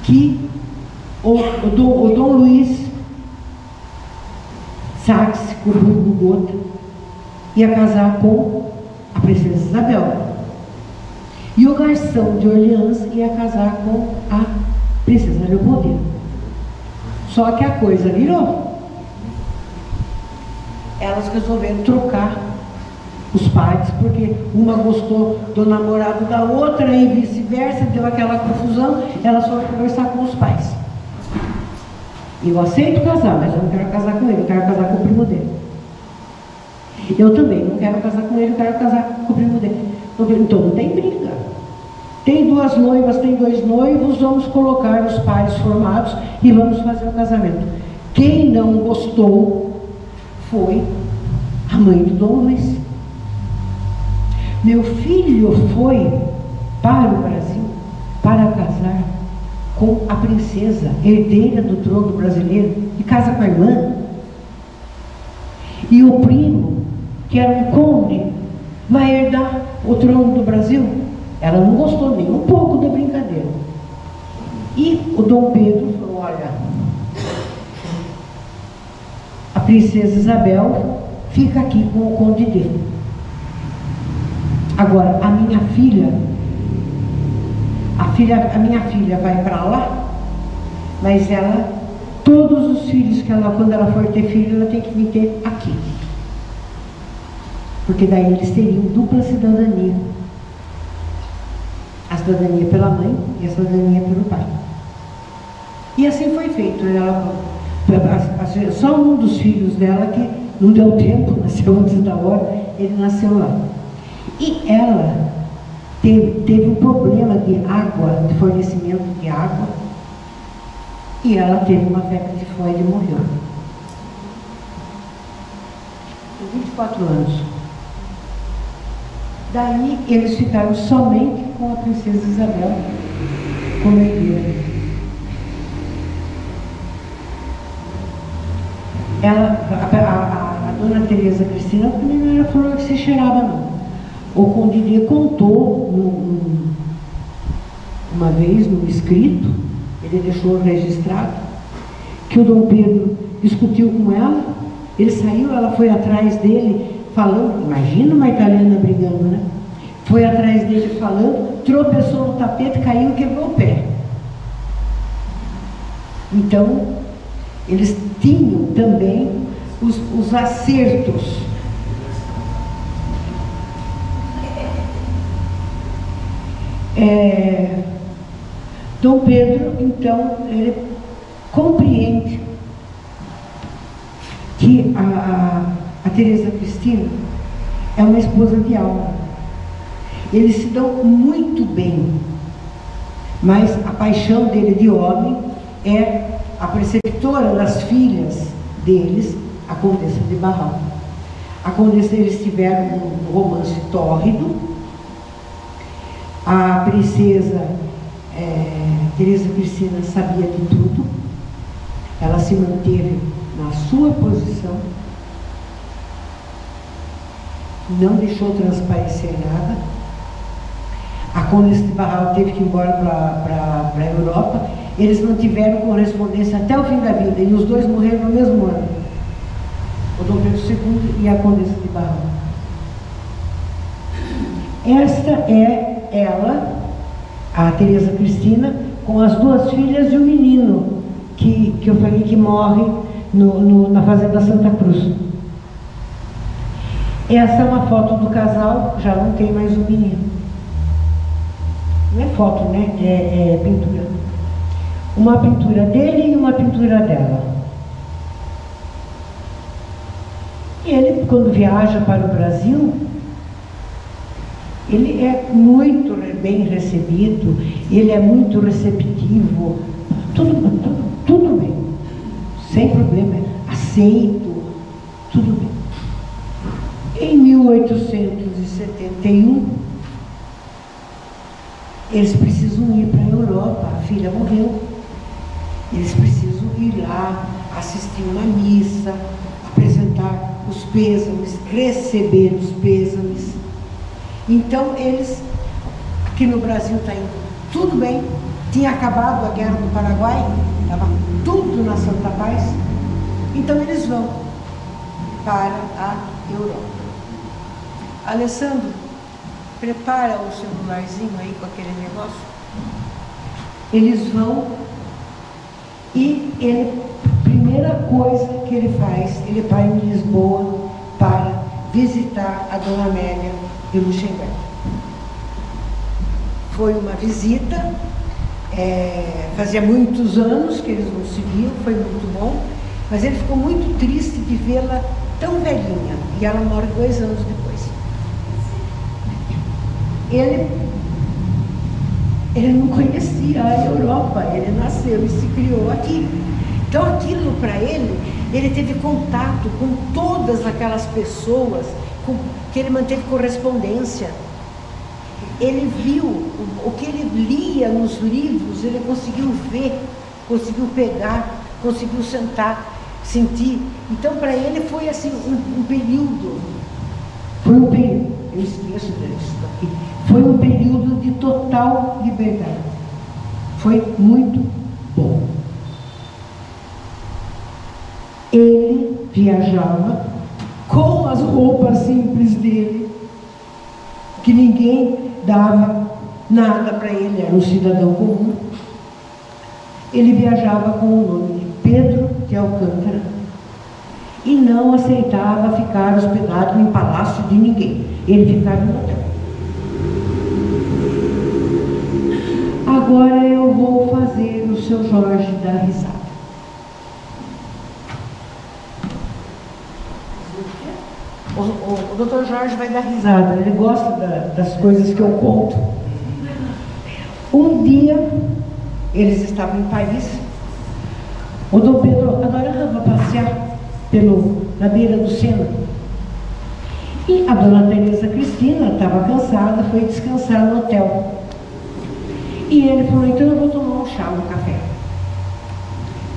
que o Dom Luiz Saxe-Coburgo-Gotha ia casar com a princesa Isabel. E o Gastão de Orleans ia casar com a princesa Leopoldina. Só que a coisa virou. Elas resolveram trocar os pais, porque uma gostou do namorado da outra e vice-versa, deu aquela confusão, elas foram conversar com os pais. Eu aceito casar, mas eu não quero casar com ele, eu quero casar com o primo dele. Eu também não quero casar com ele, eu quero casar com o primo dele. Então não tem briga. Tem 2 noivas, tem 2 noivos, vamos colocar os pais formados e vamos fazer o casamento. Quem não gostou foi a mãe do Dom Luiz. Meu filho foi para o Brasil para casar com a princesa, herdeira do trono brasileiro, e casa com a irmã. E o primo, que era um conde, vai herdar o trono do Brasil. Ela não gostou nem um pouco da brincadeira. E o Dom Pedro falou, olha, a princesa Isabel fica aqui com o Conde D. Agora, a minha filha vai para lá, mas ela, todos os filhos que ela, quando ela for ter filho, ela tem que vir ter aqui. Porque daí eles teriam dupla cidadania. A cidadania pela mãe e a cidadania pelo pai. E assim foi feito. Ela, só um dos filhos dela, que não deu tempo, nasceu antes da hora, ele nasceu lá. E ela teve um problema de água, de fornecimento de água, e ela teve uma febre tifoide e morreu. Com 24 anos. Daí eles ficaram somente com a princesa Isabel como herdeira. A dona Teresa Cristina também não era flor que se cheirava, não. O Conde D contou uma vez no escrito, ele deixou registrado, que o Dom Pedro discutiu com ela, ele saiu, ela foi atrás dele falando, imagina uma italiana brigando, né? Foi atrás dele falando, tropeçou no tapete, caiu e quebrou o pé. Então, eles tinham também os acertos. Dom Pedro, então, ele compreende que a Teresa Cristina é uma esposa de alma. Eles se dão muito bem, mas a paixão dele de homem é a preceptora das filhas deles, a Condessa de Barral. A Condessa, eles tiveram um romance tórrido. A princesa Teresa Cristina sabia de tudo, ela se manteve na sua posição, não deixou transparecer nada. A Condessa de Barral teve que ir embora para a Europa. Eles mantiveram correspondência até o fim da vida, e os dois morreram no mesmo ano, o Dom Pedro II e a Condessa de Barral. Esta é ela, a Teresa Cristina, com as 2 filhas e o menino que eu falei que morre na Fazenda Santa Cruz. Essa é uma foto do casal, já não tem mais o menino. Não é foto, né? É pintura. Uma pintura dele e uma pintura dela. E ele, quando viaja para o Brasil, ele é muito bem recebido, ele é muito receptivo, tudo bem, sem problema, aceito, tudo bem. 1871, eles precisam ir para a Europa, a filha morreu. Eles precisam ir lá, assistir uma missa, apresentar os pêsames, receber os pêsames. Então eles, aqui no Brasil está indo tudo bem, tinha acabado a guerra do Paraguai, estava tudo na Santa Paz, então eles vão para a Europa. Alessandro, prepara o celularzinho aí com aquele negócio. Eles vão e ele, primeira coisa que ele faz, ele vai em Lisboa para visitar a Dona Amélia de Luxemburgo. Foi uma visita, fazia muitos anos que eles não se viam, foi muito bom, mas ele ficou muito triste de vê-la tão velhinha, e ela morre 2 anos depois. Ele não conhecia a Europa, ele nasceu e se criou aqui. Então aquilo para ele teve contato com todas aquelas pessoas que ele manteve correspondência. Ele viu o que ele lia nos livros, ele conseguiu ver, conseguiu pegar, conseguiu sentar, sentir. Então para ele foi assim um período, eu esqueço disso aqui, foi um período de total liberdade. Foi muito bom. Ele viajava com as roupas simples dele, que ninguém dava nada para ele, era um cidadão comum. Ele viajava com o nome de Pedro de Alcântara e não aceitava ficar hospedado em palácio de ninguém. Ele ficava no hotel. Agora eu vou fazer o seu Jorge dar risada. O doutor Jorge vai dar risada, ele gosta das coisas que eu conto. Um dia, eles estavam em Paris, o Dom Pedro adorava passear na beira do Sena. E a dona Teresa Cristina estava cansada, foi descansar no hotel. E ele falou, então eu vou tomar um chá no café.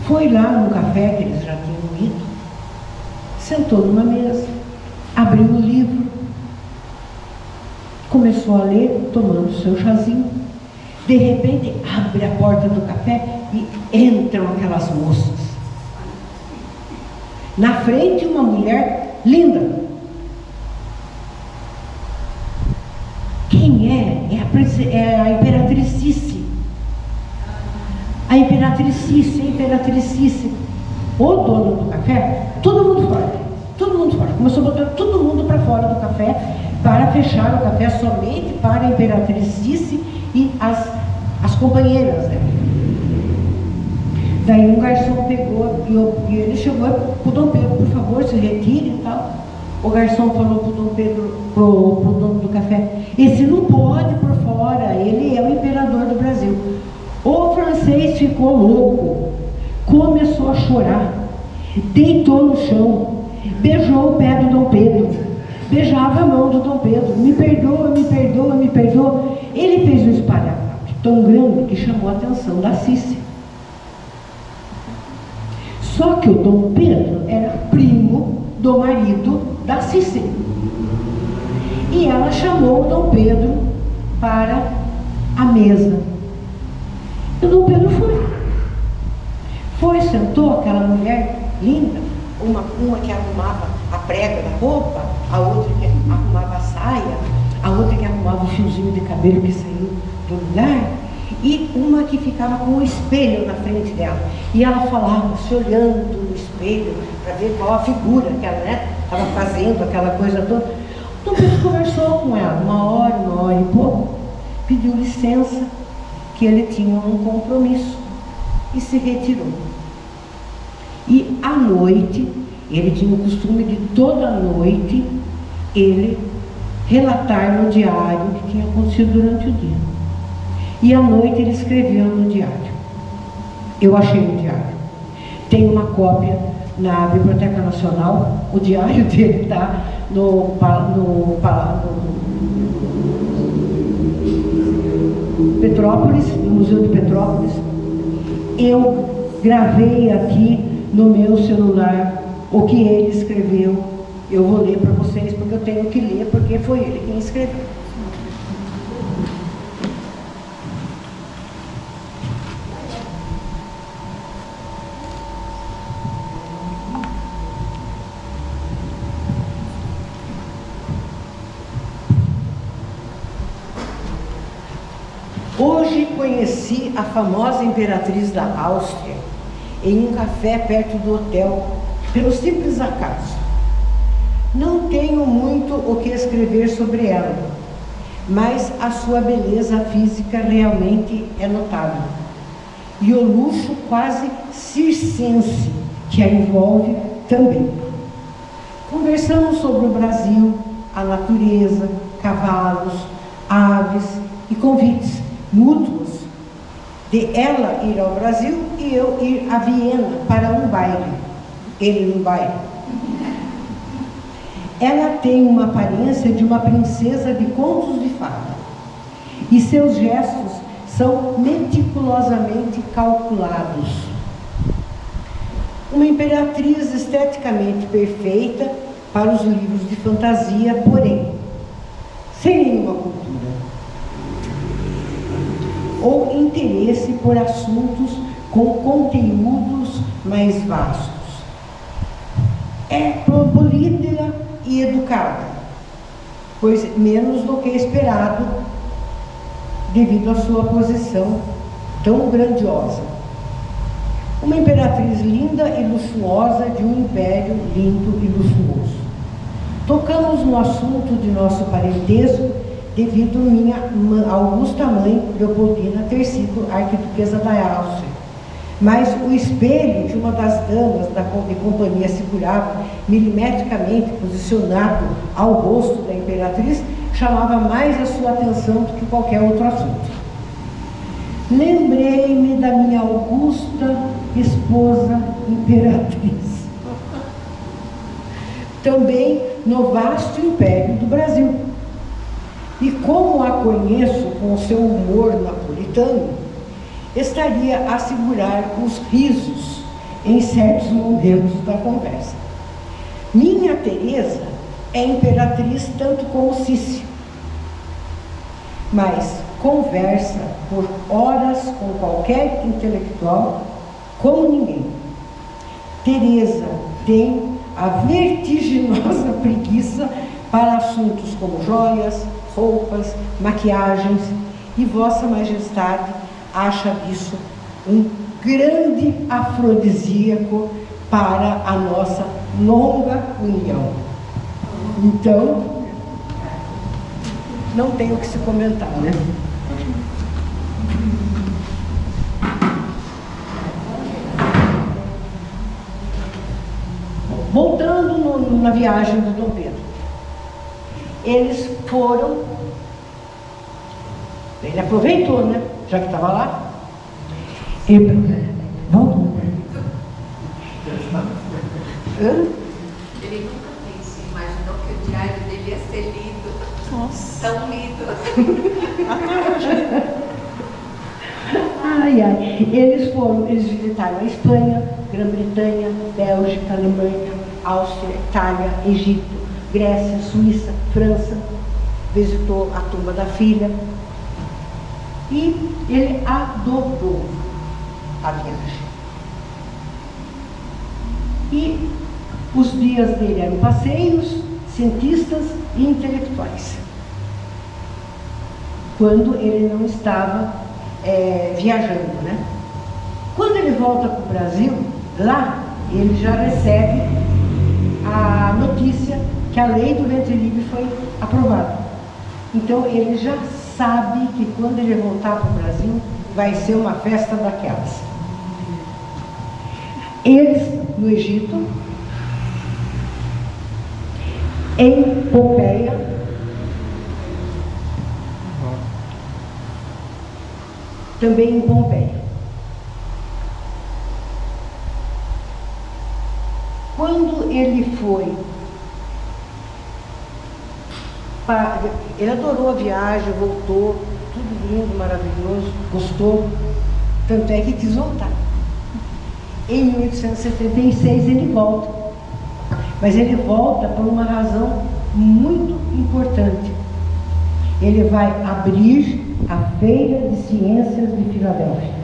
Foi lá no café que eles já tinham ido, sentou numa mesa, abriu o livro, começou a ler, tomando o seu chazinho. De repente, abre a porta do café e entram aquelas moças. Na frente, uma mulher linda. Quem é? É a Imperatriz Cici. A Imperatriz Cici, a Imperatriz Cici. O dono do café, todo mundo fora. Todo mundo fora. Começou a botar todo mundo para fora do café para fechar o café somente para a Imperatriz Cici e as companheiras dela. Daí um garçom pegou e ele chegou para o Dom Pedro, por favor, se retire e tal. O garçom falou para o Dom Pedro, pro dono do café, esse não pode por fora, ele é o imperador do Brasil. O francês ficou louco, começou a chorar, deitou no chão, beijou o pé do Dom Pedro, beijava a mão do Dom Pedro, me perdoa, me perdoa, me perdoa. Ele fez um espalhafato tão grande que chamou a atenção da Cici. Só que o Dom Pedro era primo do marido da Cici. E ela chamou o Dom Pedro para a mesa. E o Dom Pedro foi, sentou aquela mulher linda, uma que arrumava a prega da roupa, a outra que arrumava a saia, a outra que arrumava o fiozinho de cabelo que saiu do lugar, e uma que ficava com o espelho na frente dela. E ela falava, se olhando no espelho, para ver qual a figura que ela estava fazendo, aquela coisa toda. O Dom Pedro conversou com ela, uma hora e pouco, pediu licença, que ele tinha um compromisso, e se retirou. E à noite, ele tinha o costume de toda noite, ele relatar no diário o que tinha acontecido durante o dia. E à noite ele escreveu no diário. Eu achei o diário. Tem uma cópia na Biblioteca Nacional, o diário dele está no Petrópolis, no Museu de Petrópolis, eu gravei aqui no meu celular o que ele escreveu. Eu vou ler para vocês, porque eu tenho que ler, porque foi ele quem escreveu. Hoje conheci a famosa imperatriz da Áustria em um café perto do hotel, pelo simples acaso. Não tenho muito o que escrever sobre ela, mas a sua beleza física realmente é notável, e o luxo quase circense que a envolve também. Conversamos sobre o Brasil, a natureza, cavalos, aves e convites mútuos de ela ir ao Brasil e eu ir a Viena para um baile, ele no baile. Ela tem uma aparência de uma princesa de contos de fada e seus gestos são meticulosamente calculados. Uma imperatriz esteticamente perfeita para os livros de fantasia, porém sem nenhuma cultura ou interesse por assuntos com conteúdos mais vastos. É política e educada, pois menos do que esperado devido à sua posição tão grandiosa. Uma imperatriz linda e luxuosa de um império lindo e luxuoso. Tocamos no assunto de nosso parentesco devido minha augusta mãe, Leopoldina, ter sido arquiduquesa da Áustria. Mas o espelho de uma das damas de companhia segurava, milimetricamente posicionado ao rosto da imperatriz, chamava mais a sua atenção do que qualquer outro assunto. Lembrei-me da minha augusta esposa imperatriz, também no vasto império do Brasil. E como a conheço com o seu humor napolitano, estaria a segurar os risos em certos momentos da conversa. Minha Teresa é imperatriz tanto como Cício, mas conversa por horas com qualquer intelectual como ninguém. Teresa tem a vertiginosa preguiça para assuntos como joias, roupas, maquiagens, e Vossa Majestade acha isso um grande afrodisíaco para a nossa longa união. Então, não tem o que se comentar, né? Voltando na viagem do Dom Pedro, eles foram, ele aproveitou, né? Já que estava lá. Vamos. Ele nunca pensou, imaginou que o diário dele ia ser lido. Nossa. Tão lido. Ai, ai. Eles visitaram a Espanha, Grã-Bretanha, Bélgica, Alemanha, Áustria, Itália, Egito, Grécia, Suíça, França. Visitou a tumba da filha. E ele adorou a viagem. E os dias dele eram passeios, cientistas e intelectuais. Quando ele não estava viajando, né? Quando ele volta para o Brasil, lá ele já recebe a notícia que a lei do ventre livre foi aprovada. Então ele já sabe que quando ele voltar para o Brasil vai ser uma festa daquelas. Eles no Egito, em Pompeia, também em Pompeia. Quando ele foi Ele adorou a viagem, voltou, tudo lindo, maravilhoso, gostou, tanto é que quis voltar. Em 1876 ele volta, mas ele volta por uma razão muito importante. Ele vai abrir a Feira de Ciências de Filadélfia.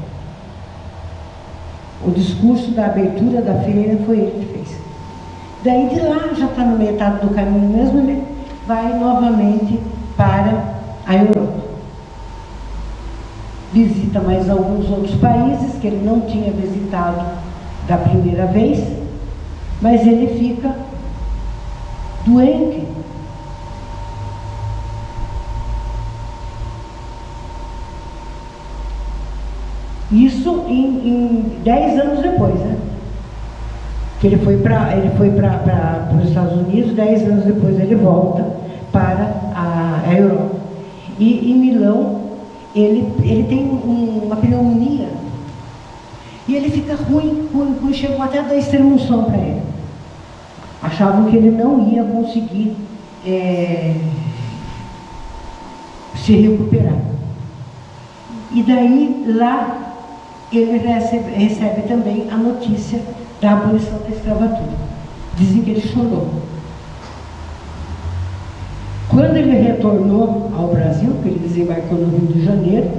O discurso da abertura da feira foi ele que fez. Daí de lá, já está no metade do caminho mesmo, ele vai novamente para a Europa. Visita mais alguns outros países que ele não tinha visitado da primeira vez, mas ele fica doente. Isso em 10 anos depois, né? Que ele foi para os Estados Unidos, 10 anos depois ele volta para a Europa. E em Milão, ele tem uma pneumonia e ele fica ruim, chegou até a dar extrema-unção para ele. Achavam que ele não ia conseguir se recuperar. E daí, lá, ele recebe também a notícia da abolição da escravatura. Dizem que ele chorou. Quando ele retornou ao Brasil, que ele desembarcou no Rio de Janeiro,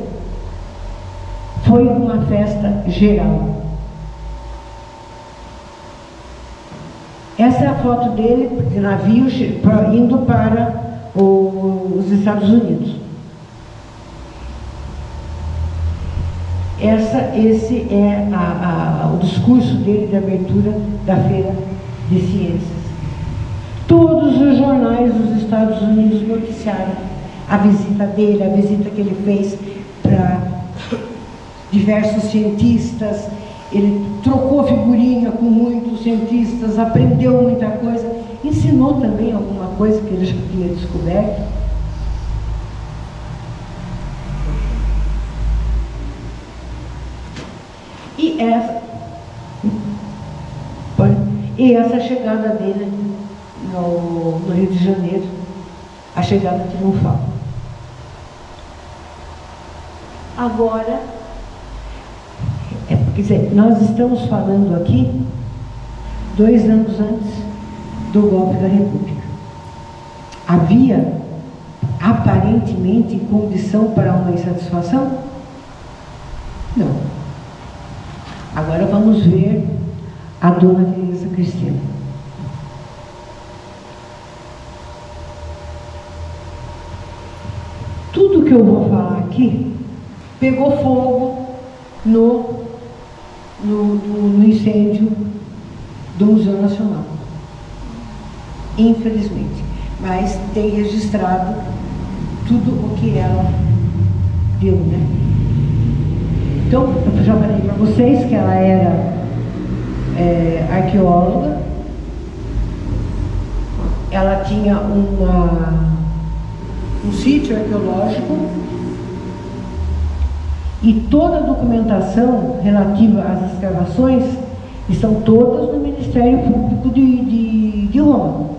foi uma festa geral. Essa é a foto dele de navio indo para os Estados Unidos. Esse é o discurso dele de abertura da Feira de Ciências. Todos os jornais dos Estados Unidos noticiaram a visita dele, a visita que ele fez para diversos cientistas. Ele trocou figurinha com muitos cientistas, aprendeu muita coisa, ensinou também alguma coisa que ele já tinha descoberto. E essa chegada dele no Rio de Janeiro, a chegada triunfal. Agora, quer dizer, nós estamos falando aqui 2 anos antes do golpe da República. Havia, aparentemente, condição para uma insatisfação? Não. Agora vamos ver a dona Teresa Cristina. Tudo que eu vou falar aqui pegou fogo no incêndio do Museu Nacional. Infelizmente. Mas tem registrado tudo o que ela deu, né? Então, eu já falei para vocês que ela era arqueóloga. Ela tinha um sítio arqueológico e toda a documentação relativa às escavações estão todas no Ministério Público de Roma.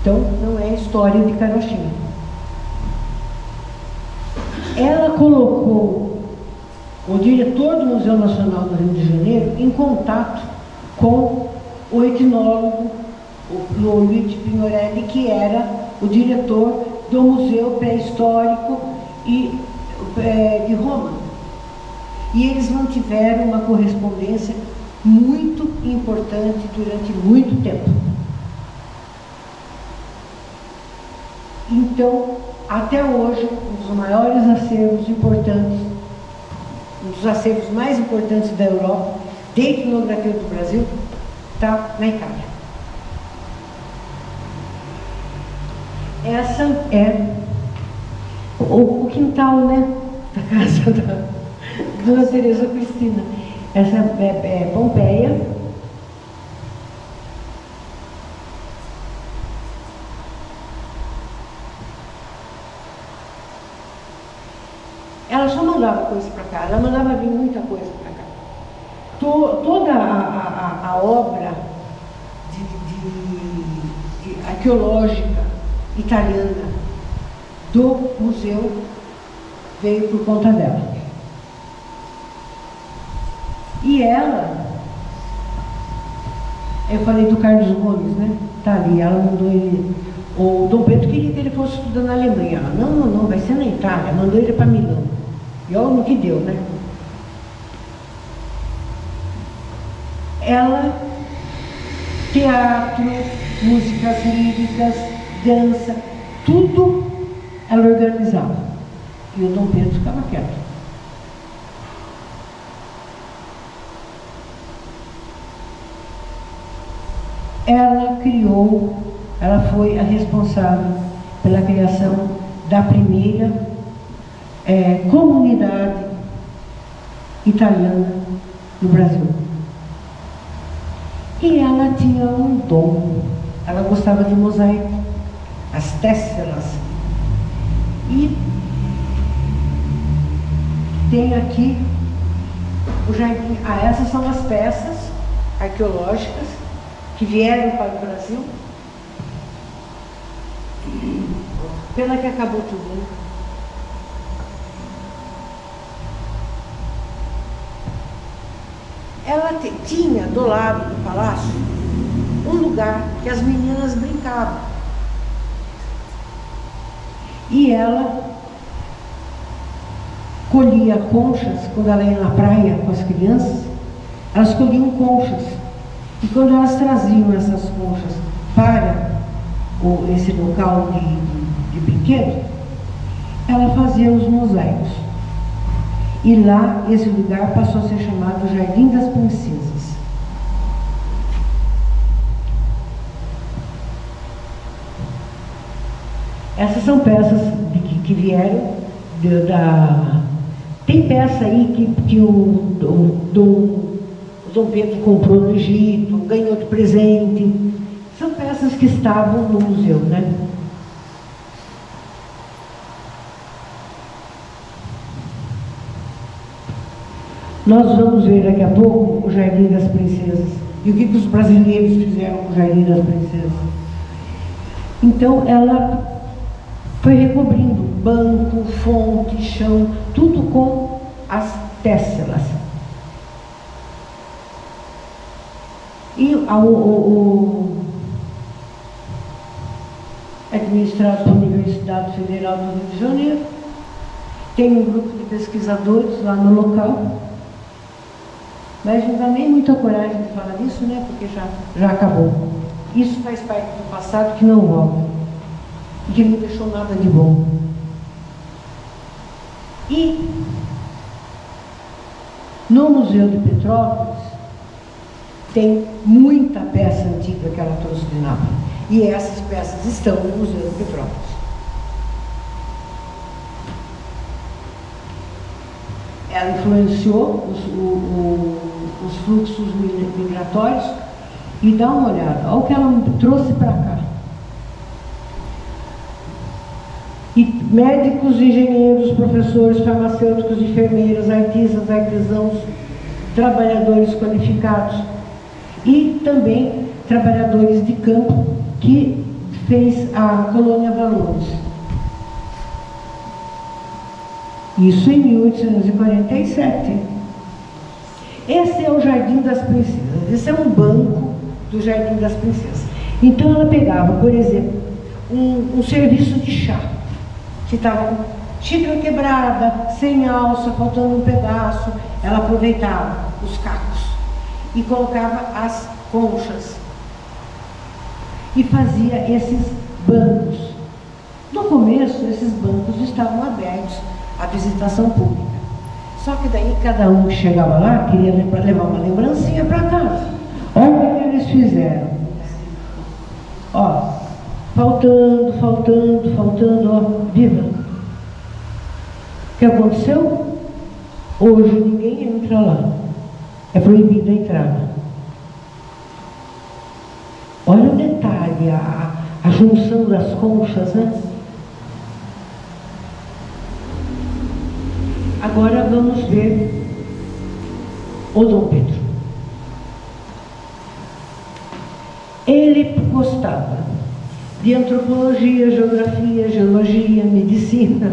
Então, não é história de carochinha. Ela colocou o diretor do Museu Nacional do Rio de Janeiro em contato com o etnólogo Luigi Pignorelli, que era o diretor do Museu Pré-Histórico de Roma. E eles mantiveram uma correspondência muito importante durante muito tempo. Então, até hoje, um dos maiores acervos importantes, um dos acervos mais importantes da Europa, de etnografia do Brasil, está na Itália. Essa é o quintal, né, da casa da Dona Teresa Cristina. Essa é Pompeia. Ela só mandava coisa para cá, ela mandava vir muita coisa para cá. Toda a obra arqueológica italiana do museu veio por conta dela. E ela, eu falei do Carlos Gomes, né? Tá ali, ela mandou ele. O Dom Pedro queria que ele fosse estudar na Alemanha. Ela, não, vai ser na Itália. Mandou ele para Milão. E olha no que deu, né? Ela, teatro, músicas líricas, dança, tudo ela organizava. E o Dom Pedro ficava quieto. Ela foi a responsável pela criação da primeira comunidade italiana no Brasil. E ela tinha um dom, ela gostava de mosaico, as tesselas. E tem aqui o jardim. Essas são as peças arqueológicas que vieram para o Brasil. Pena que acabou tudo, né? Ela tinha do lado do palácio um lugar que as meninas brincavam. E ela colhia conchas, quando ela ia na praia com as crianças, elas colhiam conchas. E quando elas traziam essas conchas para esse local de brinquedo, ela fazia os mosaicos. E lá, esse lugar passou a ser chamado Jardim das Princesas. Essas são peças que vieram Tem peça aí que o Dom Pedro comprou no Egito, ganhou de presente. São peças que estavam no museu, né? Nós vamos ver daqui a pouco o Jardim das Princesas e o que os brasileiros fizeram com o Jardim das Princesas. Então, ela foi recobrindo banco, fonte, chão, tudo com as tesselas. E o administrado pela Universidade Federal do Rio de Janeiro, tem um grupo de pesquisadores lá no local, mas não dá nem muita coragem de falar disso, né? Porque já acabou. Isso faz parte do passado que não volta, que não deixou nada de bom. E no Museu de Petrópolis tem muita peça antiga que ela trouxe de Nápoles. E essas peças estão no Museu de Petrópolis. Ela influenciou os fluxos migratórios. E dá uma olhada, olha o que ela trouxe para cá. E médicos, engenheiros, professores, farmacêuticos, enfermeiras, artistas, artesãos, trabalhadores qualificados e também trabalhadores de campo que fez a Colônia Valores. Isso em 1847. Esse é o Jardim das Princesas. Esse é um banco do Jardim das Princesas. Então ela pegava, por exemplo, um serviço de chá, que estava com xícara quebrada, sem alça, faltando um pedaço, ela aproveitava os cacos e colocava as conchas e fazia esses bancos. No começo, esses bancos estavam abertos à visitação pública. Só que daí cada um que chegava lá queria levar uma lembrancinha para casa. Olha o que eles fizeram. Ó, faltando, ó, viva. O que aconteceu? Hoje ninguém entra lá. É proibida a entrada. Olha o detalhe, a junção das conchas, né? Agora vamos ver o Dom Pedro. Ele gostava de antropologia, geografia, geologia, medicina,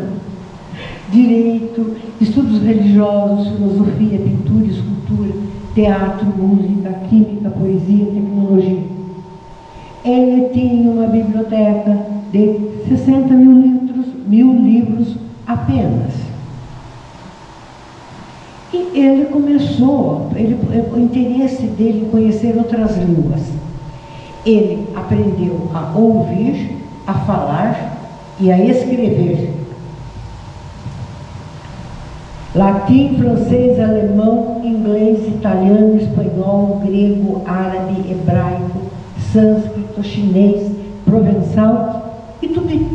direito, estudos religiosos, filosofia, pintura, escultura, teatro, música, química, poesia, tecnologia. Ele tinha uma biblioteca de 60 mil livros apenas. E ele começou, o interesse dele em conhecer outras línguas. Ele aprendeu a ouvir, a falar e a escrever. Latim, francês, alemão, inglês, italiano, espanhol, grego, árabe, hebraico, sânscrito, chinês, provençal e tupi.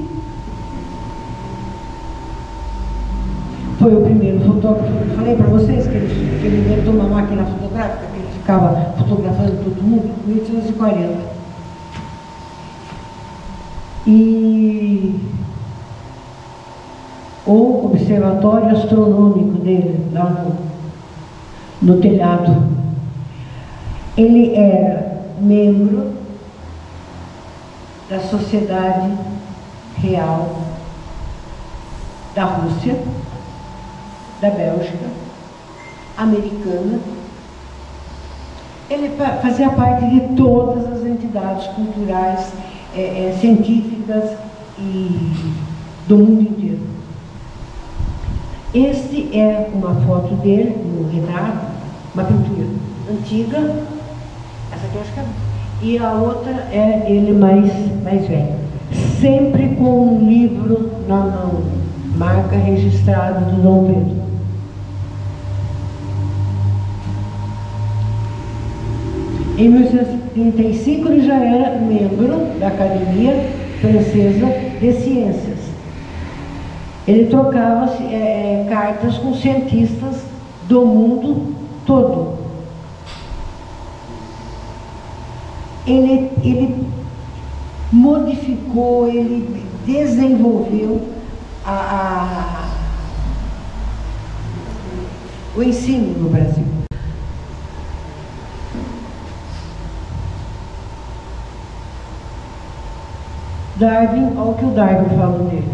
Foi o primeiro fotógrafo. Eu falei para vocês que ele inventou uma máquina fotográfica, que ele ficava fotografando todo mundo em 1840. E o observatório astronômico dele, lá no telhado, ele era membro da Sociedade Real da Rússia, da Bélgica, americana. Ele fazia parte de todas as entidades culturais, científicas e do mundo inteiro. Este é uma foto dele, um retrato, uma pintura antiga, essa aqui eu acho que é, e a outra é ele mais velho, sempre com um livro na mão, marca registrada do Dom Pedro. Em 1935 ele já era membro da Academia Francesa de Ciências. Ele trocava cartas com cientistas do mundo todo. Ele modificou, ele desenvolveu o ensino no Brasil. Darwin, olha o que o Darwin fala dele.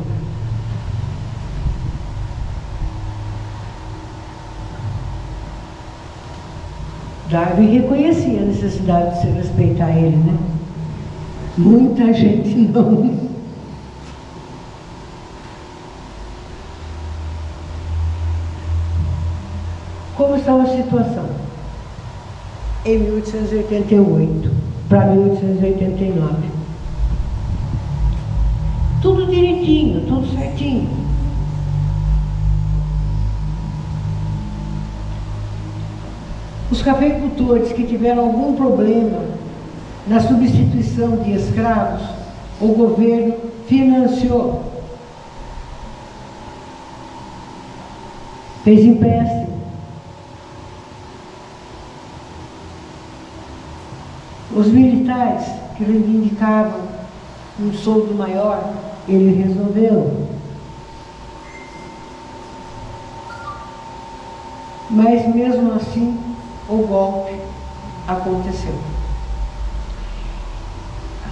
Darwin reconhecia a necessidade de se respeitar ele, né? Muita gente não. Como estava a situação? Em 1888 para 1889. Tudo direitinho, tudo certinho. Os cafeicultores que tiveram algum problema na substituição de escravos, o governo financiou, fez empréstimo. Os militares que reivindicavam um soldo maior, ele resolveu. Mas mesmo assim, o golpe aconteceu.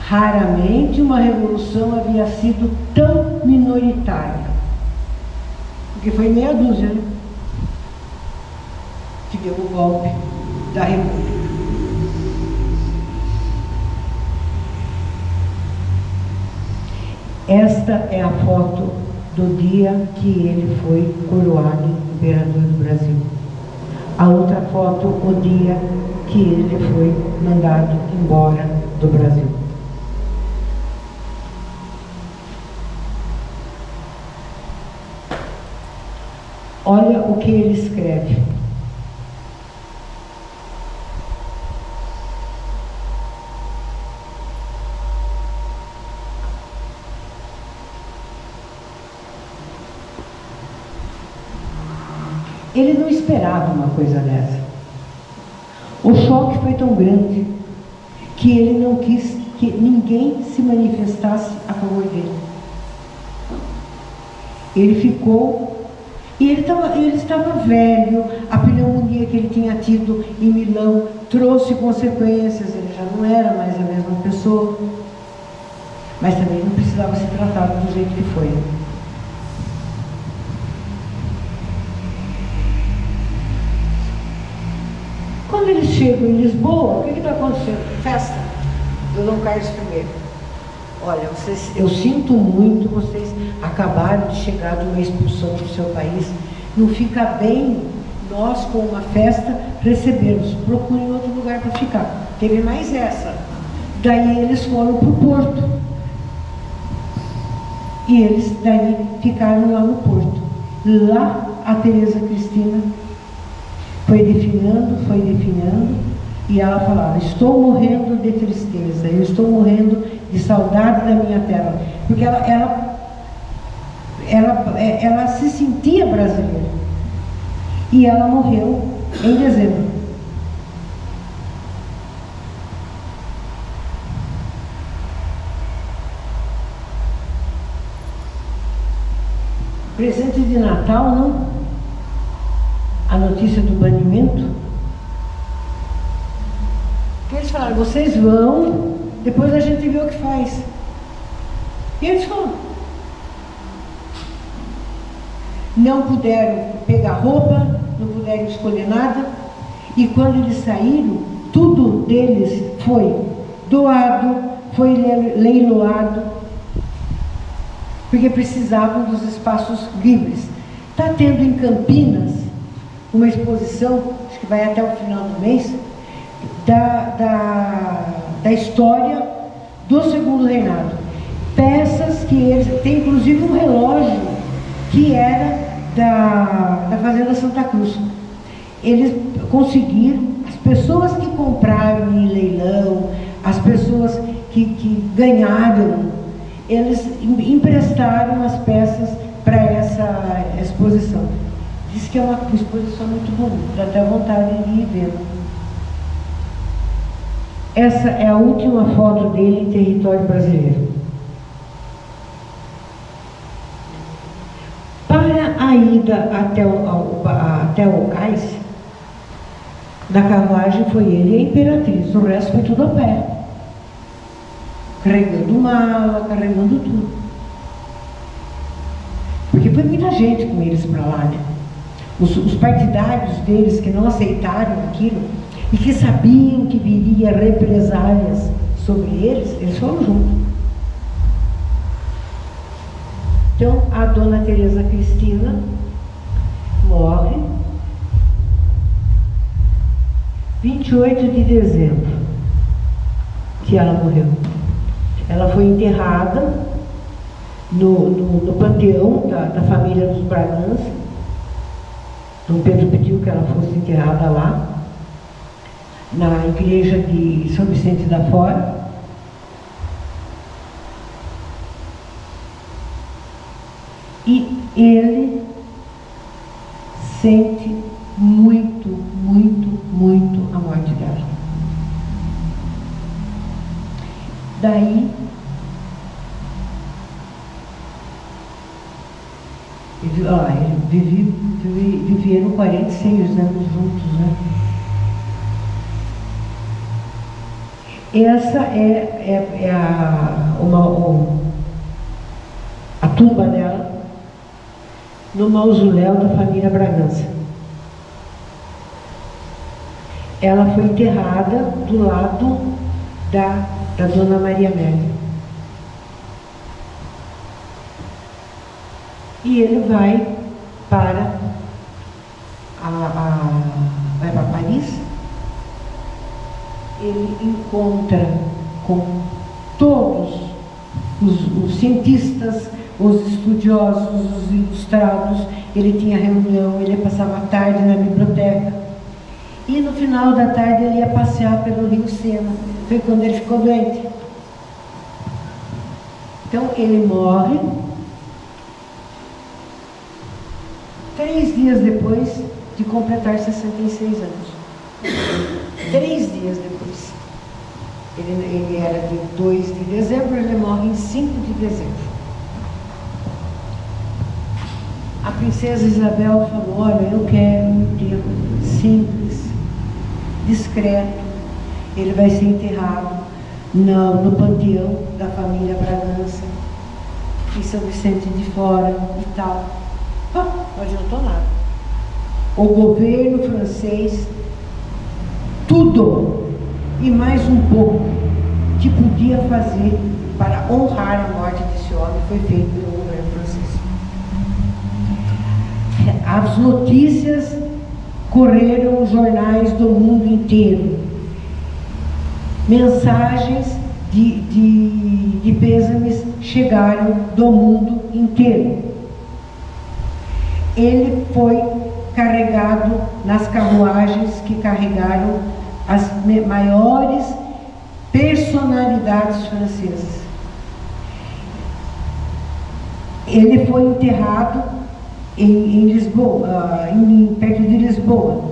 Raramente uma revolução havia sido tão minoritária. Porque foi meia dúzia, né? Que deu o golpe da República. Esta é a foto do dia que ele foi coroado imperador do Brasil. A outra foto, o dia que ele foi mandado embora do Brasil. Olha o que ele escreve. Ele não esperava uma coisa dessa. O choque foi tão grande que ele não quis que ninguém se manifestasse a favor dele. Ele ficou, e ele estava velho, a pneumonia que ele tinha tido em Milão trouxe consequências, ele já não era mais a mesma pessoa. mas também não precisava ser tratado do jeito que foi. Quando eles chegam em Lisboa, o que está acontecendo? Festa do Dom Carlos I. Olha, eu sinto muito, vocês acabaram de chegar de uma expulsão do seu país. Não fica bem nós, com uma festa, recebermos. Procurem outro lugar para ficar. Teve mais essa. Daí eles foram para o Porto. E eles daí ficaram lá no Porto. Lá a Teresa Cristina foi definhando, e ela falava: estou morrendo de tristeza, eu estou morrendo de saudade da minha terra, porque ela se sentia brasileira, e ela morreu em dezembro. Presente de Natal, não? A notícia do banimento, que eles falaram: vocês vão, depois a gente vê o que faz. E eles foram. Não puderam pegar roupa, não puderam escolher nada, e quando eles saíram, tudo deles foi doado, foi leiloado, porque precisavam dos espaços livres. Está tendo em Campinas uma exposição, acho que vai até o final do mês, da história do Segundo Reinado. Peças que eles... Tem inclusive um relógio que era da Fazenda Santa Cruz. Eles conseguiram, as pessoas que compraram em leilão, as pessoas que ganharam, eles emprestaram as peças para essa exposição. Diz que é uma exposição muito bonita, dá até vontade de ir ver. Essa é a última foto dele em território brasileiro. Para a ida até o cais, na carruagem foi ele e a imperatriz, o resto foi tudo a pé. Carregando mala, carregando tudo. Porque foi muita gente com eles para lá, né? Os partidários deles que não aceitaram aquilo e que sabiam que viria represálias sobre eles foram juntos. Então, a dona Teresa Cristina morre 28 de dezembro, que ela morreu. Ela foi enterrada no panteão da família dos Bragança. Dom Pedro pediu que ela fosse enterrada lá, na igreja de São Vicente da Fora. E ele sente muito, muito, muito a morte dela. Daí, viveram 46 anos juntos, né? Essa é a tumba dela no mausoléu da família Bragança. Ela foi enterrada do lado da Dona Maria Amélia. E ele vai para Paris. Ele encontra com todos os cientistas, os estudiosos, os ilustrados. Ele tinha reunião, ele passava a tarde na biblioteca. E no final da tarde ele ia passear pelo Rio Sena. Foi quando ele ficou doente. Então ele morre 3 dias depois de completar 66 anos. 3 dias depois. Ele era de 2 de dezembro, ele morre em 5 de dezembro. A princesa Isabel falou: olha, eu quero um enterro simples, discreto. Ele vai ser enterrado no panteão da família Bragança, em São Vicente de Fora e tal. Não adiantou nada. O governo francês, tudo e mais um pouco que podia fazer para honrar a morte desse homem foi feito pelo governo francês. As notícias correram os jornais do mundo inteiro. Mensagens de pêsames chegaram do mundo inteiro. Ele foi carregado nas carruagens que carregaram as maiores personalidades francesas. Ele foi enterrado em Lisboa, perto de Lisboa.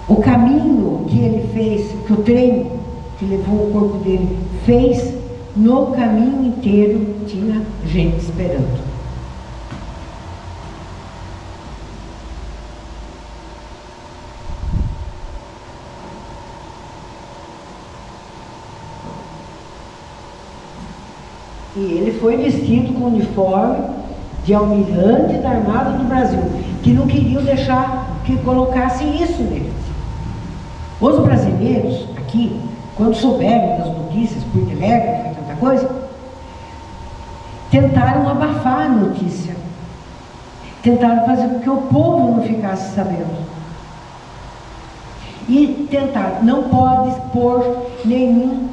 O caminho que ele fez, que o trem que levou o corpo dele fez, no caminho inteiro tinha gente esperando. E ele foi vestido com o uniforme de almirante da Armada do Brasil, que não queriam deixar que colocassem isso nele. Os brasileiros aqui, quando souberam das notícias por telégrafo e tanta coisa, tentaram abafar a notícia, tentaram fazer com que o povo não ficasse sabendo. E tentaram, não pode pôr nenhuma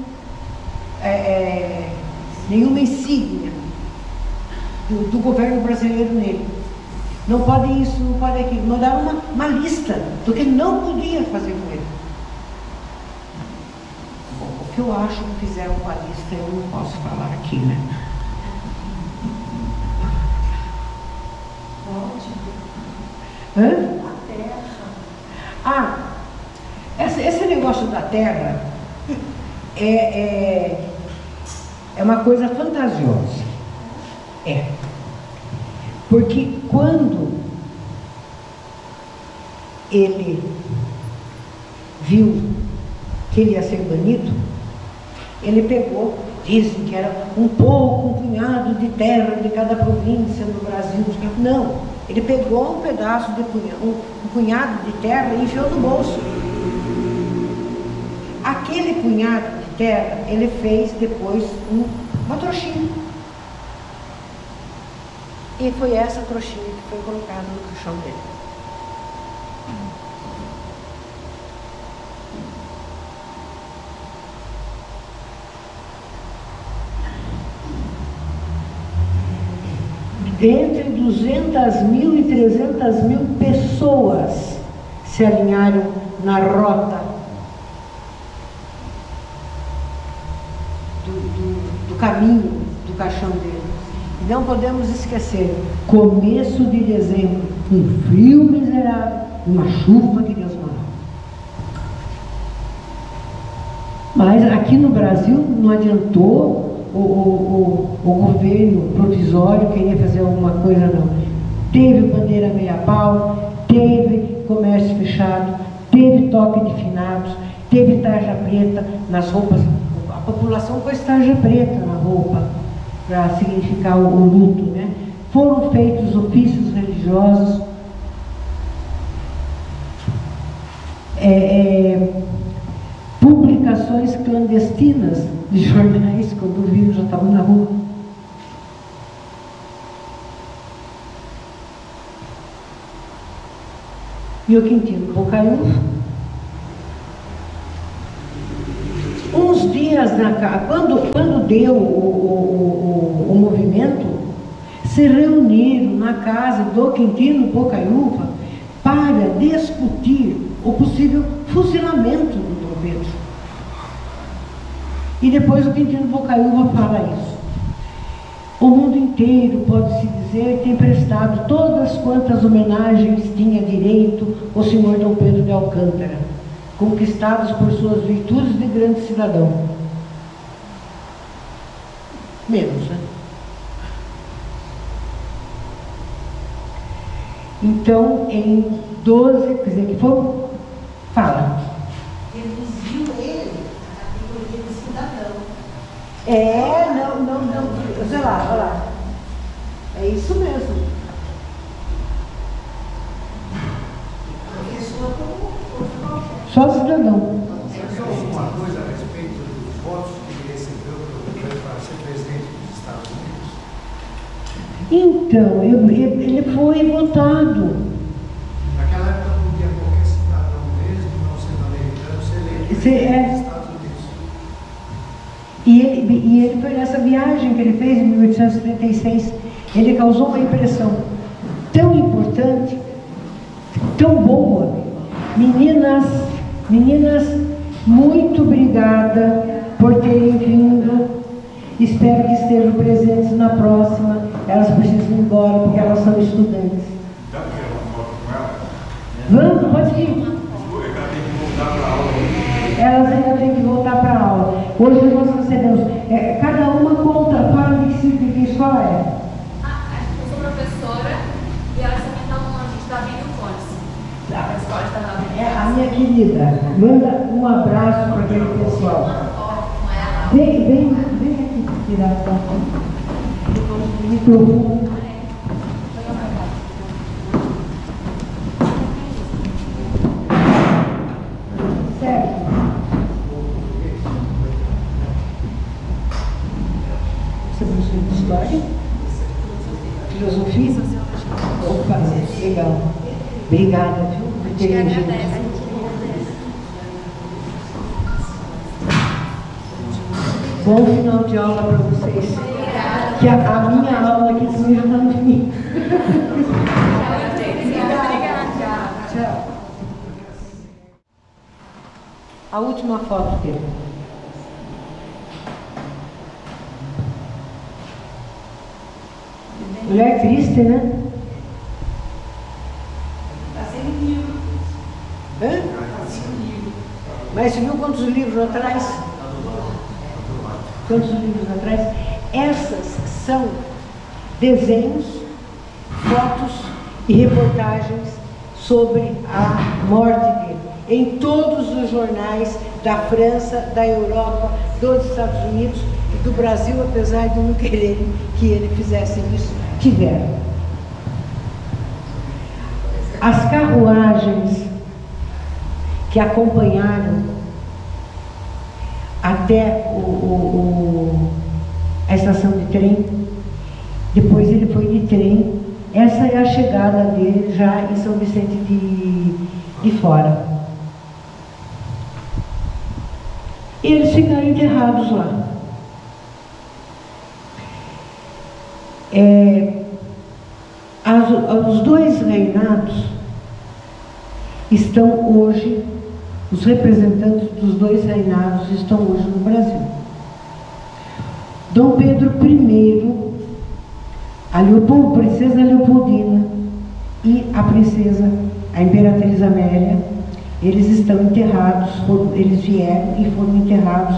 insígnia do governo brasileiro nele. Não pode isso, não pode aquilo. Mandaram uma lista do que não podia fazer com ele. Bom, o que eu acho que fizeram com a lista eu não posso falar aqui, né? Hã? A terra. Ah, esse negócio da terra é uma coisa fantasiosa. Porque quando ele viu que ele ia ser banido, ele pegou, dizem que era um punhado de terra de cada província do Brasil. Não, ele pegou um pedaço de um punhado de terra e enfiou no bolso. Aquele punhado de terra, ele fez depois uma trouxinha. E foi essa trouxinha que foi colocada no caixão dele. Entre 200.000 e 300.000 pessoas se alinharam na rota do caminho do caixão dele. E não podemos esquecer, começo de dezembro, um frio miserável, uma chuva que Deus mandou. Mas aqui no Brasil não adiantou o governo provisório querer fazer alguma coisa, não. Teve bandeira meia-pau, teve comércio fechado, teve toque de finados, teve tarja preta nas roupas. A população pôs tarja preta na roupa para significar o luto, né? Foram feitos ofícios religiosos, publicações clandestinas de jornais, quando o vírus já estava na rua. E o Quintino Bocaiúva, uns dias quando deu o movimento, se reuniram na casa do Quintino Bocaiúva para discutir o possível fuzilamento do Dom Pedro. E depois o Quintino Bocaiúva fala isso. O mundo inteiro, pode-se dizer, tem prestado todas quantas homenagens tinha direito o senhor Dom Pedro de Alcântara, conquistados por suas virtudes de grande cidadão. Menos, né? Então, em 12, quer dizer, que foram... Fala. Reduziu ele à categoria de cidadão. não, sei lá, olha lá. É isso mesmo. Só cidadão. Só uma coisa a respeito dos votos que ele recebeu para ser presidente dos Estados Unidos. Então, ele foi votado. Naquela época não podia qualquer cidadão, mesmo não sendo americano, ser eleito nos Estados Unidos. E ele foi nessa viagem que ele fez em 1836. Ele causou uma impressão tão importante, tão boa. Meninas, muito obrigada por terem vindo. Espero que estejam presentes na próxima. Elas precisam ir embora porque elas são estudantes. Dá para tirar uma foto com ela? Vamos, pode vir. Ela tem que voltar para a aula. Elas ainda têm que voltar para a aula. Hoje nós recebemos. Cada uma conta, fala de que escola é. Eu sou professora e elas também estão no ambiente da Bíblia Fontes. A escola está na Bíblia. A minha querida, manda um abraço para aquele pessoal. Vem aqui tirar a foto. Microfone. Certo? Você é professor de história? Filosofia? Opa, legal. Obrigada, viu? Por terem vindo. Bom final de aula para vocês. Que a minha aula aqui também já está no fim. Tchau. A última foto dele. Mulher triste, né? Está sem livro. Hã? Mas você viu quantos livros atrás? Quantos livros atrás? Essas são desenhos, fotos e reportagens sobre a morte dele. Em todos os jornais da França, da Europa, dos Estados Unidos e do Brasil, apesar de não quererem que ele fizesse isso, tiveram. As carruagens que acompanharam até a estação de trem, depois ele foi de trem. Essa é a chegada dele já em São Vicente de Fora. E eles ficaram enterrados lá. Os dois reinados estão hoje, os representantes dos dois reinados estão hoje no Brasil. Dom Pedro I, a princesa Leopoldina e a imperatriz Amélia, eles estão enterrados, eles vieram e foram enterrados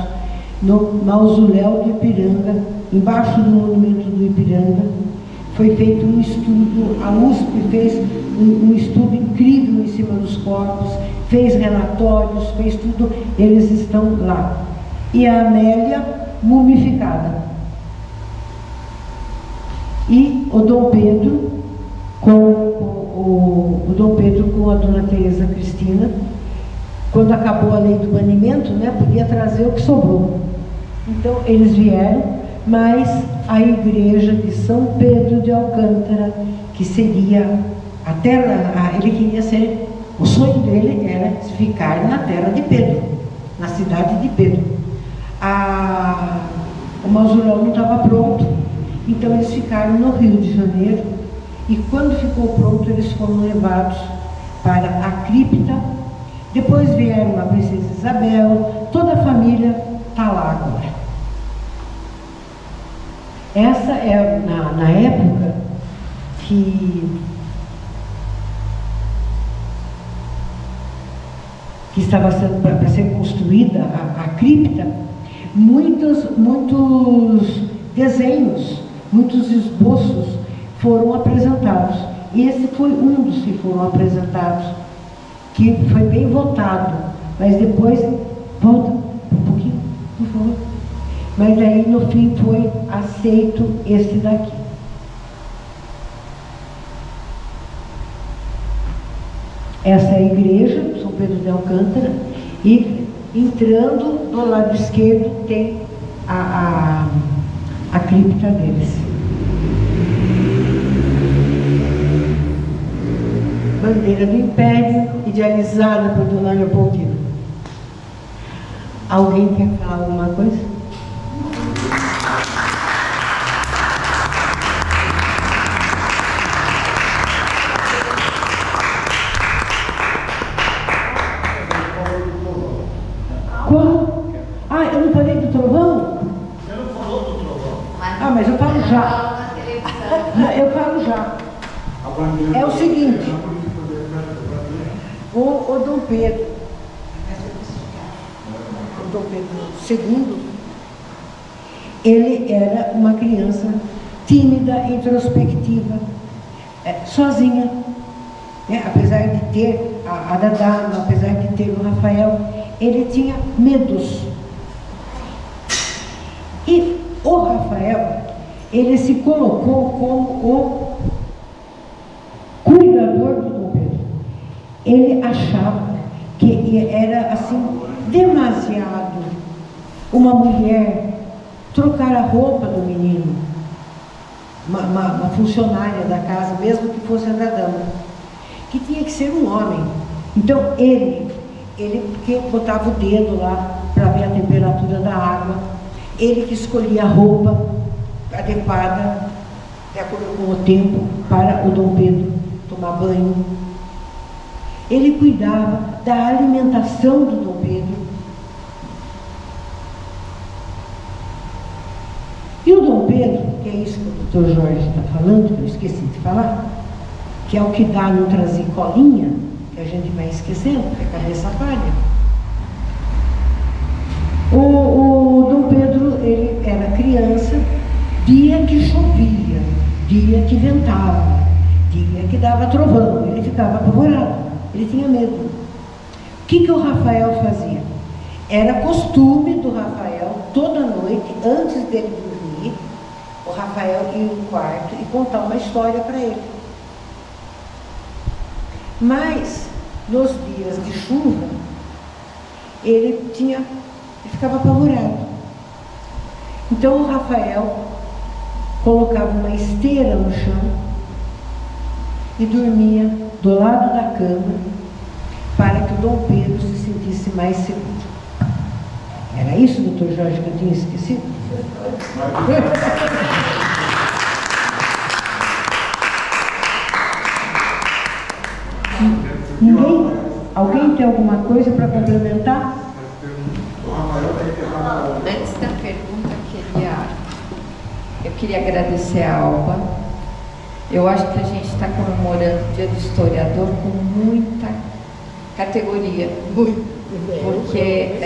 no mausoléu do Ipiranga, embaixo do monumento do Ipiranga. Foi feito um estudo, a USP fez um estudo incrível em cima dos corpos, fez relatórios, fez tudo, eles estão lá. E a Amélia mumificada. E o Dom Pedro com a Dona Teresa Cristina, quando acabou a lei do banimento, né, podia trazer o que sobrou. Então eles vieram, mas a igreja de São Pedro de Alcântara, que seria a terra, ele queria ser, o sonho dele era ficar na terra de Pedro, na cidade de Pedro. O mausoléu não estava pronto, então eles ficaram no Rio de Janeiro, e quando ficou pronto eles foram levados para a cripta. Depois vieram a princesa Isabel, toda a família está lá agora. Essa é na época que estava sendo para ser construída a cripta, muitos desenhos, muitos esboços foram apresentados. E esse foi um dos que foram apresentados, que foi bem votado, mas depois, volta um pouquinho, por favor. Mas aí no fim foi aceito esse daqui. Essa é a igreja, São Pedro de Alcântara, e entrando do lado esquerdo tem a cripta deles. Bandeira do Império, idealizada por Dona Leopoldina. Alguém quer falar alguma coisa? Como? Ah, eu não falei do trovão? Você não falou do trovão? Ah, mas eu falo já. Eu falo já. É o seguinte, o Dom Pedro II, ele era uma criança tímida, introspectiva, sozinha, né? Apesar de ter a Dadá, apesar de ter o Rafael, ele tinha medos. E o Rafael, ele se colocou como o cuidador do Dom Pedro. Ele achava que era assim demasiado uma mulher trocar a roupa do menino, uma funcionária da casa, mesmo que fosse a da dama, que tinha que ser um homem. Então ele que botava o dedo lá para ver a temperatura da água, ele que escolhia a roupa adequada de acordo com o tempo para o Dom Pedro tomar banho. Ele cuidava da alimentação do Dom Pedro. E o Dom Pedro, que é isso que o Dr. Jorge está falando, que eu esqueci de falar, que é o que dá não trazer colinha, que a gente vai esquecendo, que a cabeça falha. O Dom Pedro, ele era criança, dia que chovia, dia que ventava, dia que dava trovão, ele ficava apavorado. Ele tinha medo. O que o Rafael fazia? Era costume do Rafael, toda noite, antes dele dormir, o Rafael ir no quarto e contar uma história para ele. Mas, nos dias de chuva, ele ficava apavorado. Então o Rafael colocava uma esteira no chão e dormia do lado da cama para que o Dom Pedro se sentisse mais seguro. Era isso, doutor Jorge, que eu tinha esquecido? Ninguém? Alguém tem alguma coisa para complementar? Antes da pergunta, eu queria agradecer a Alba. Eu acho que a gente está comemorando o Dia do Historiador com muita categoria. Porque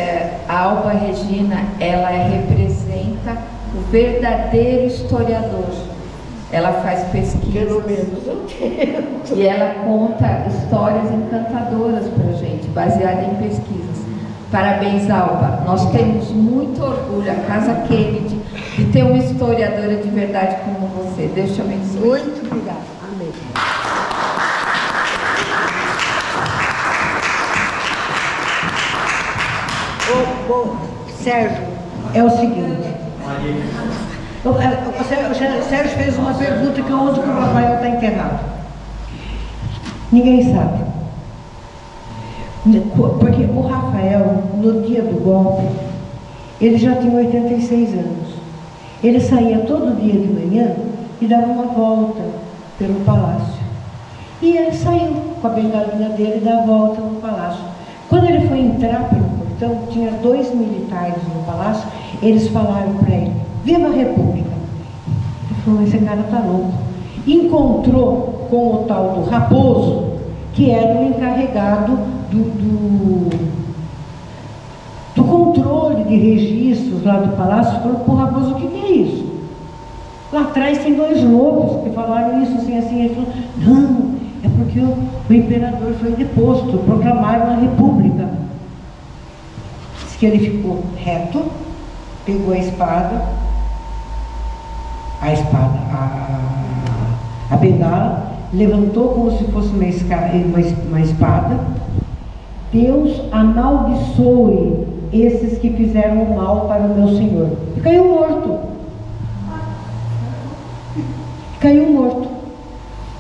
a Alba Regina, ela representa o verdadeiro historiador. Ela faz pesquisa. Pelo menos eu tenho. E ela conta histórias encantadoras para a gente, baseada em pesquisas. Parabéns, Alba. Nós temos muito orgulho, a Casa Kennedy, de ter uma historiadora de verdade como você. Deus te abençoe. Muito obrigada. Amém. Sérgio, é o seguinte. O Sérgio fez uma pergunta que onde o Rafael está enterrado. Ninguém sabe. Porque o Rafael, no dia do golpe, ele já tinha 86 anos. Ele saía todo dia de manhã e dava uma volta pelo palácio. E ele saiu com a bengalinha dele e dava a volta no palácio. Quando ele foi entrar pelo portão, tinha 2 militares no palácio, eles falaram para ele: viva a República! Ele falou: esse cara está louco. Encontrou com o tal do Raposo, que era o encarregado do controle de registros lá do palácio. Falou para o Raposo: o que é isso? Lá atrás tem 2 lobos que falaram isso assim, assim. Ele falou: não, é porque o imperador foi deposto, proclamaram a República. Diz que ele ficou reto, pegou a bengala, levantou como se fosse uma espada. Deus amaldiçoe esses que fizeram o mal para o meu Senhor. E caiu morto. Caiu morto.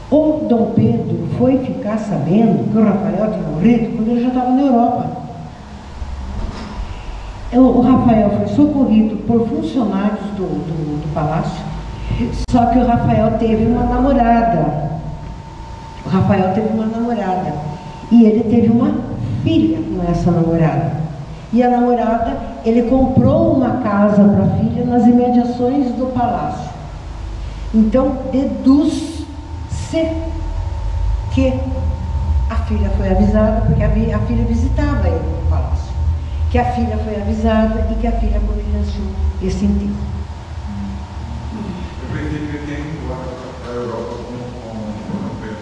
O Dom Pedro foi ficar sabendo que o Rafael tinha morrido quando ele já estava na Europa. O Rafael foi socorrido por funcionários do palácio, só que o Rafael teve uma namorada. E ele teve uma filha com essa namorada. E a namorada, ele comprou uma casa para a filha nas imediações do palácio. Então, deduz-se que a filha foi avisada, porque a filha visitava ele no palácio. Que a filha foi avisada e que a filha providenciou esse enterro. Eu pensei que ele tinha ido embora para a Europa com Pedro.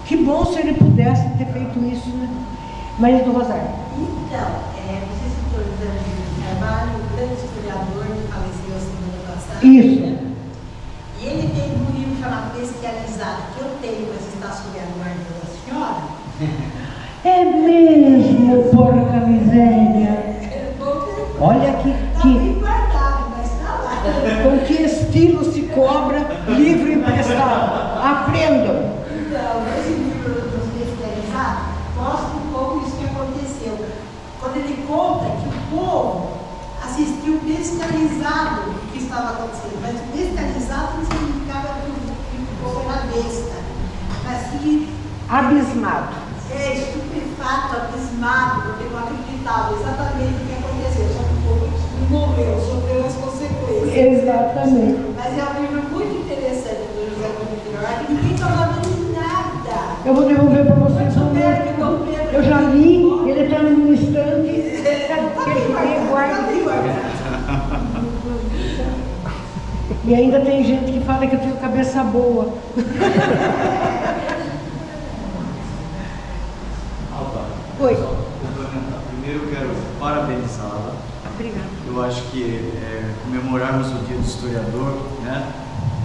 Que bom se ele pudesse ter feito isso, né? Maria do Rosário. Então, você citou o José de Carvalho, o grande historiador que faleceu a semana passada. Isso. E ele tem um livro chamado Bestializado, que eu tenho, mas está sob a guarda da senhora. É mesmo, porca miséria. Olha que bem guardado, mas está lá. com que estilo se cobra livro emprestado. Aprendam. Então, esse livro dos Bestializados mostra um pouco isso que aconteceu. Quando ele conta que o povo assistiu bestializado o que estava acontecendo. Mas bestializado não significava que o povo era besta, mas que Abismado. estupefato, abismado, porque não acreditava exatamente o que aconteceu. Só que o povo morreu, sofreu as consequências. Exatamente. Mas é um livro muito interessante do José Bonifilho, que ninguém falava de nada. Eu vou devolver para vocês. Eu já li, ele está no estante. E ainda tem gente que fala que eu tenho cabeça boa. Oi. Complementar. Primeiro eu quero parabenizá-la. Obrigada. Eu acho que comemorarmos o Dia do Historiador, né,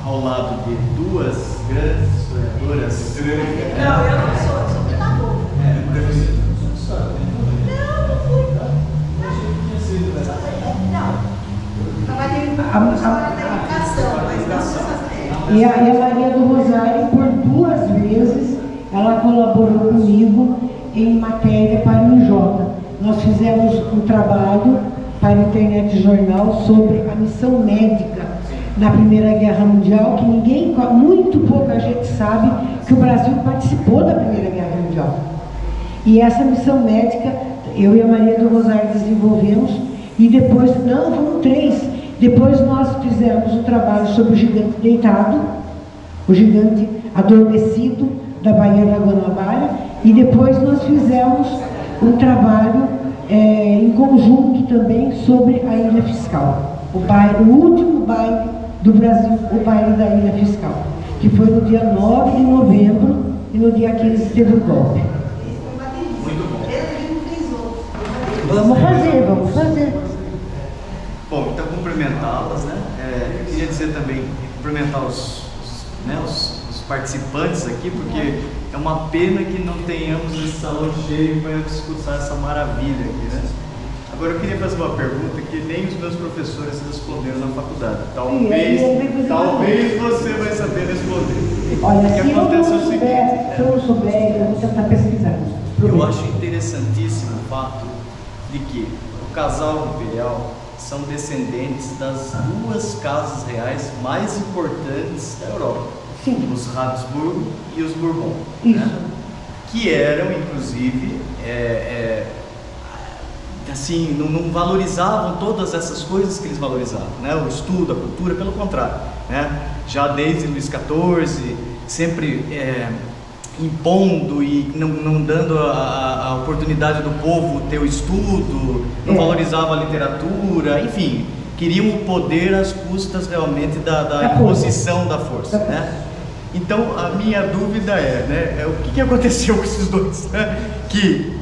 ao lado de duas grandes historiadoras. Não, eu não sou, eu sou pedagoga. Não fui. Não. Trabalhei com a história da educação, mas não essas E a Maria do Rosário, por 2 vezes, ela colaborou comigo em matéria para o Jota. Nós fizemos um trabalho para a Internet Jornal sobre a missão médica na Primeira Guerra Mundial, que muito pouca gente sabe que o Brasil participou da Primeira Guerra Mundial. E essa missão médica, eu e a Maria do Rosário desenvolvemos, e depois, foram 3. Depois nós fizemos um trabalho sobre o gigante deitado, o gigante adormecido da Baía da Guanabara, e depois nós fizemos um trabalho em conjunto também sobre a Ilha Fiscal, o último baile do Brasil, o baile da Ilha Fiscal, que foi no dia 9 de novembro e no dia 15 teve o golpe. Muito bom. Vamos fazer. Bom, então cumprimentá-las, né? Eu queria dizer também, cumprimentar os participantes aqui, porque é uma pena que não tenhamos esse salão cheio para escutar essa maravilha aqui, né? Agora eu queria fazer uma pergunta que nem os meus professores responderam na faculdade. Talvez você vai saber responder. Olha, o que acontece é o seguinte. Se eu não souber, eu vou tentar pesquisar. Eu acho interessantíssimo o fato de que o casal imperial são descendentes das 2 casas reais mais importantes da Europa. Sim. Os Habsburgo e os Bourbon. Isso. Né? Que eram, inclusive, assim, não valorizavam todas essas coisas que eles valorizavam, né? O estudo, a cultura, pelo contrário, né? Já desde Luís XIV, sempre impondo e não dando a oportunidade do povo ter o estudo, não valorizavam a literatura, enfim, queriam o poder às custas realmente da imposição da força, né? Então a minha dúvida o que aconteceu com esses dois, né? Que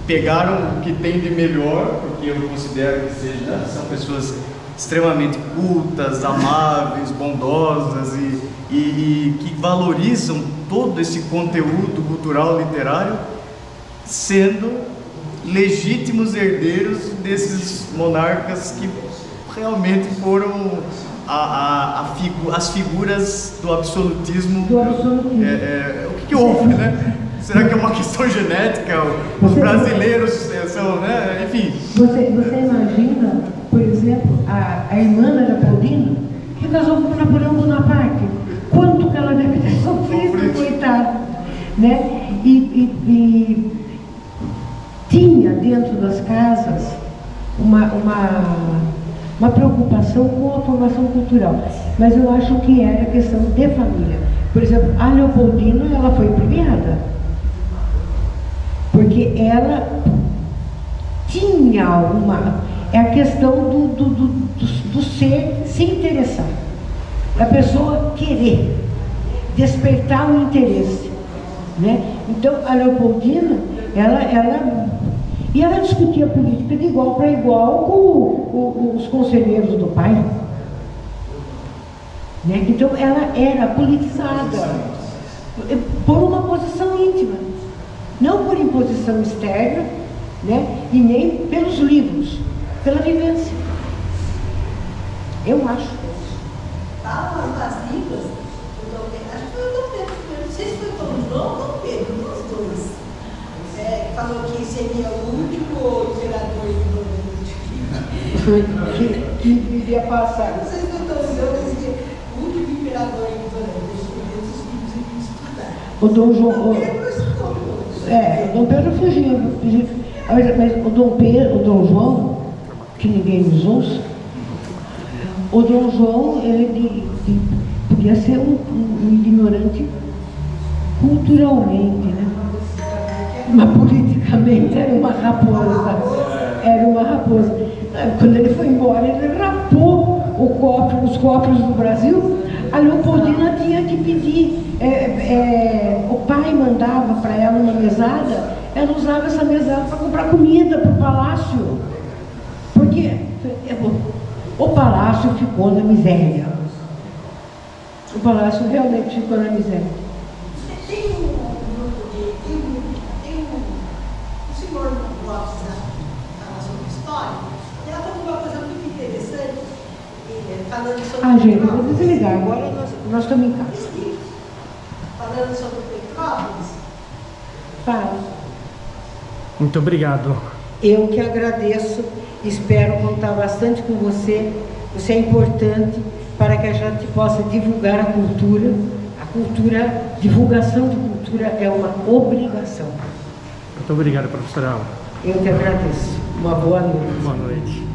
pegaram o que tem de melhor, porque eu considero que são pessoas extremamente cultas, amáveis, bondosas e que valorizam todo esse conteúdo cultural literário, sendo legítimos herdeiros desses monarcas que realmente foram as figuras do absolutismo. O que houve, né? Será que é uma questão genética? Os brasileiros são, né? Enfim. Você imagina, por exemplo, a irmã Leopoldina, que casou com Napoleão Bonaparte. Quanto que ela deve ter sofrido, coitada, né? E tinha dentro das casas uma preocupação com a formação cultural, mas eu acho que era questão de família. Por exemplo, a Leopoldina, ela foi premiada, porque ela tinha é a questão do ser se interessar, da pessoa querer, despertar o interesse, né? Então, a Leopoldina, ela discutia política de igual para igual com os conselheiros do pai, né? Então, ela era politizada por uma posição íntima, não por imposição externa, né? E nem pelos livros, pela vivência. Eu acho. Fala das línguas, acho que foi o Dom Pedro, não sei se foi o João ou o Dom Pedro, os dois. Falou que seria o último imperador ignorante Que iria passar. Não sei se foi o Dom João, o último imperador ignorante, os filhos iam estudar. O Dom João. O Dom Pedro fugiu. Mas o Dom João, que ninguém nos ouça, o Dom João, ele podia ser um ignorante culturalmente, né? Mas politicamente era uma raposa. Quando ele foi embora, ele rapou os cofres do Brasil. A Leopoldina tinha que pedir, o pai mandava para ela uma mesada, ela usava essa mesada para comprar comida para o palácio, porque o palácio ficou na miséria. O palácio realmente ficou na miséria. Tem um senhor Lopes fala sobre história, e ela falou uma coisa muito interessante, falando sobre Gente, eu vou desligar, agora nós estamos em casa. Falando sobre Petrópolis. Fala. Muito obrigado. Eu que agradeço, espero contar bastante com você. Você é importante para que a gente possa divulgar a cultura. Divulgação de cultura é uma obrigação. Muito obrigado, professora. Eu que agradeço. Uma boa noite. Boa noite.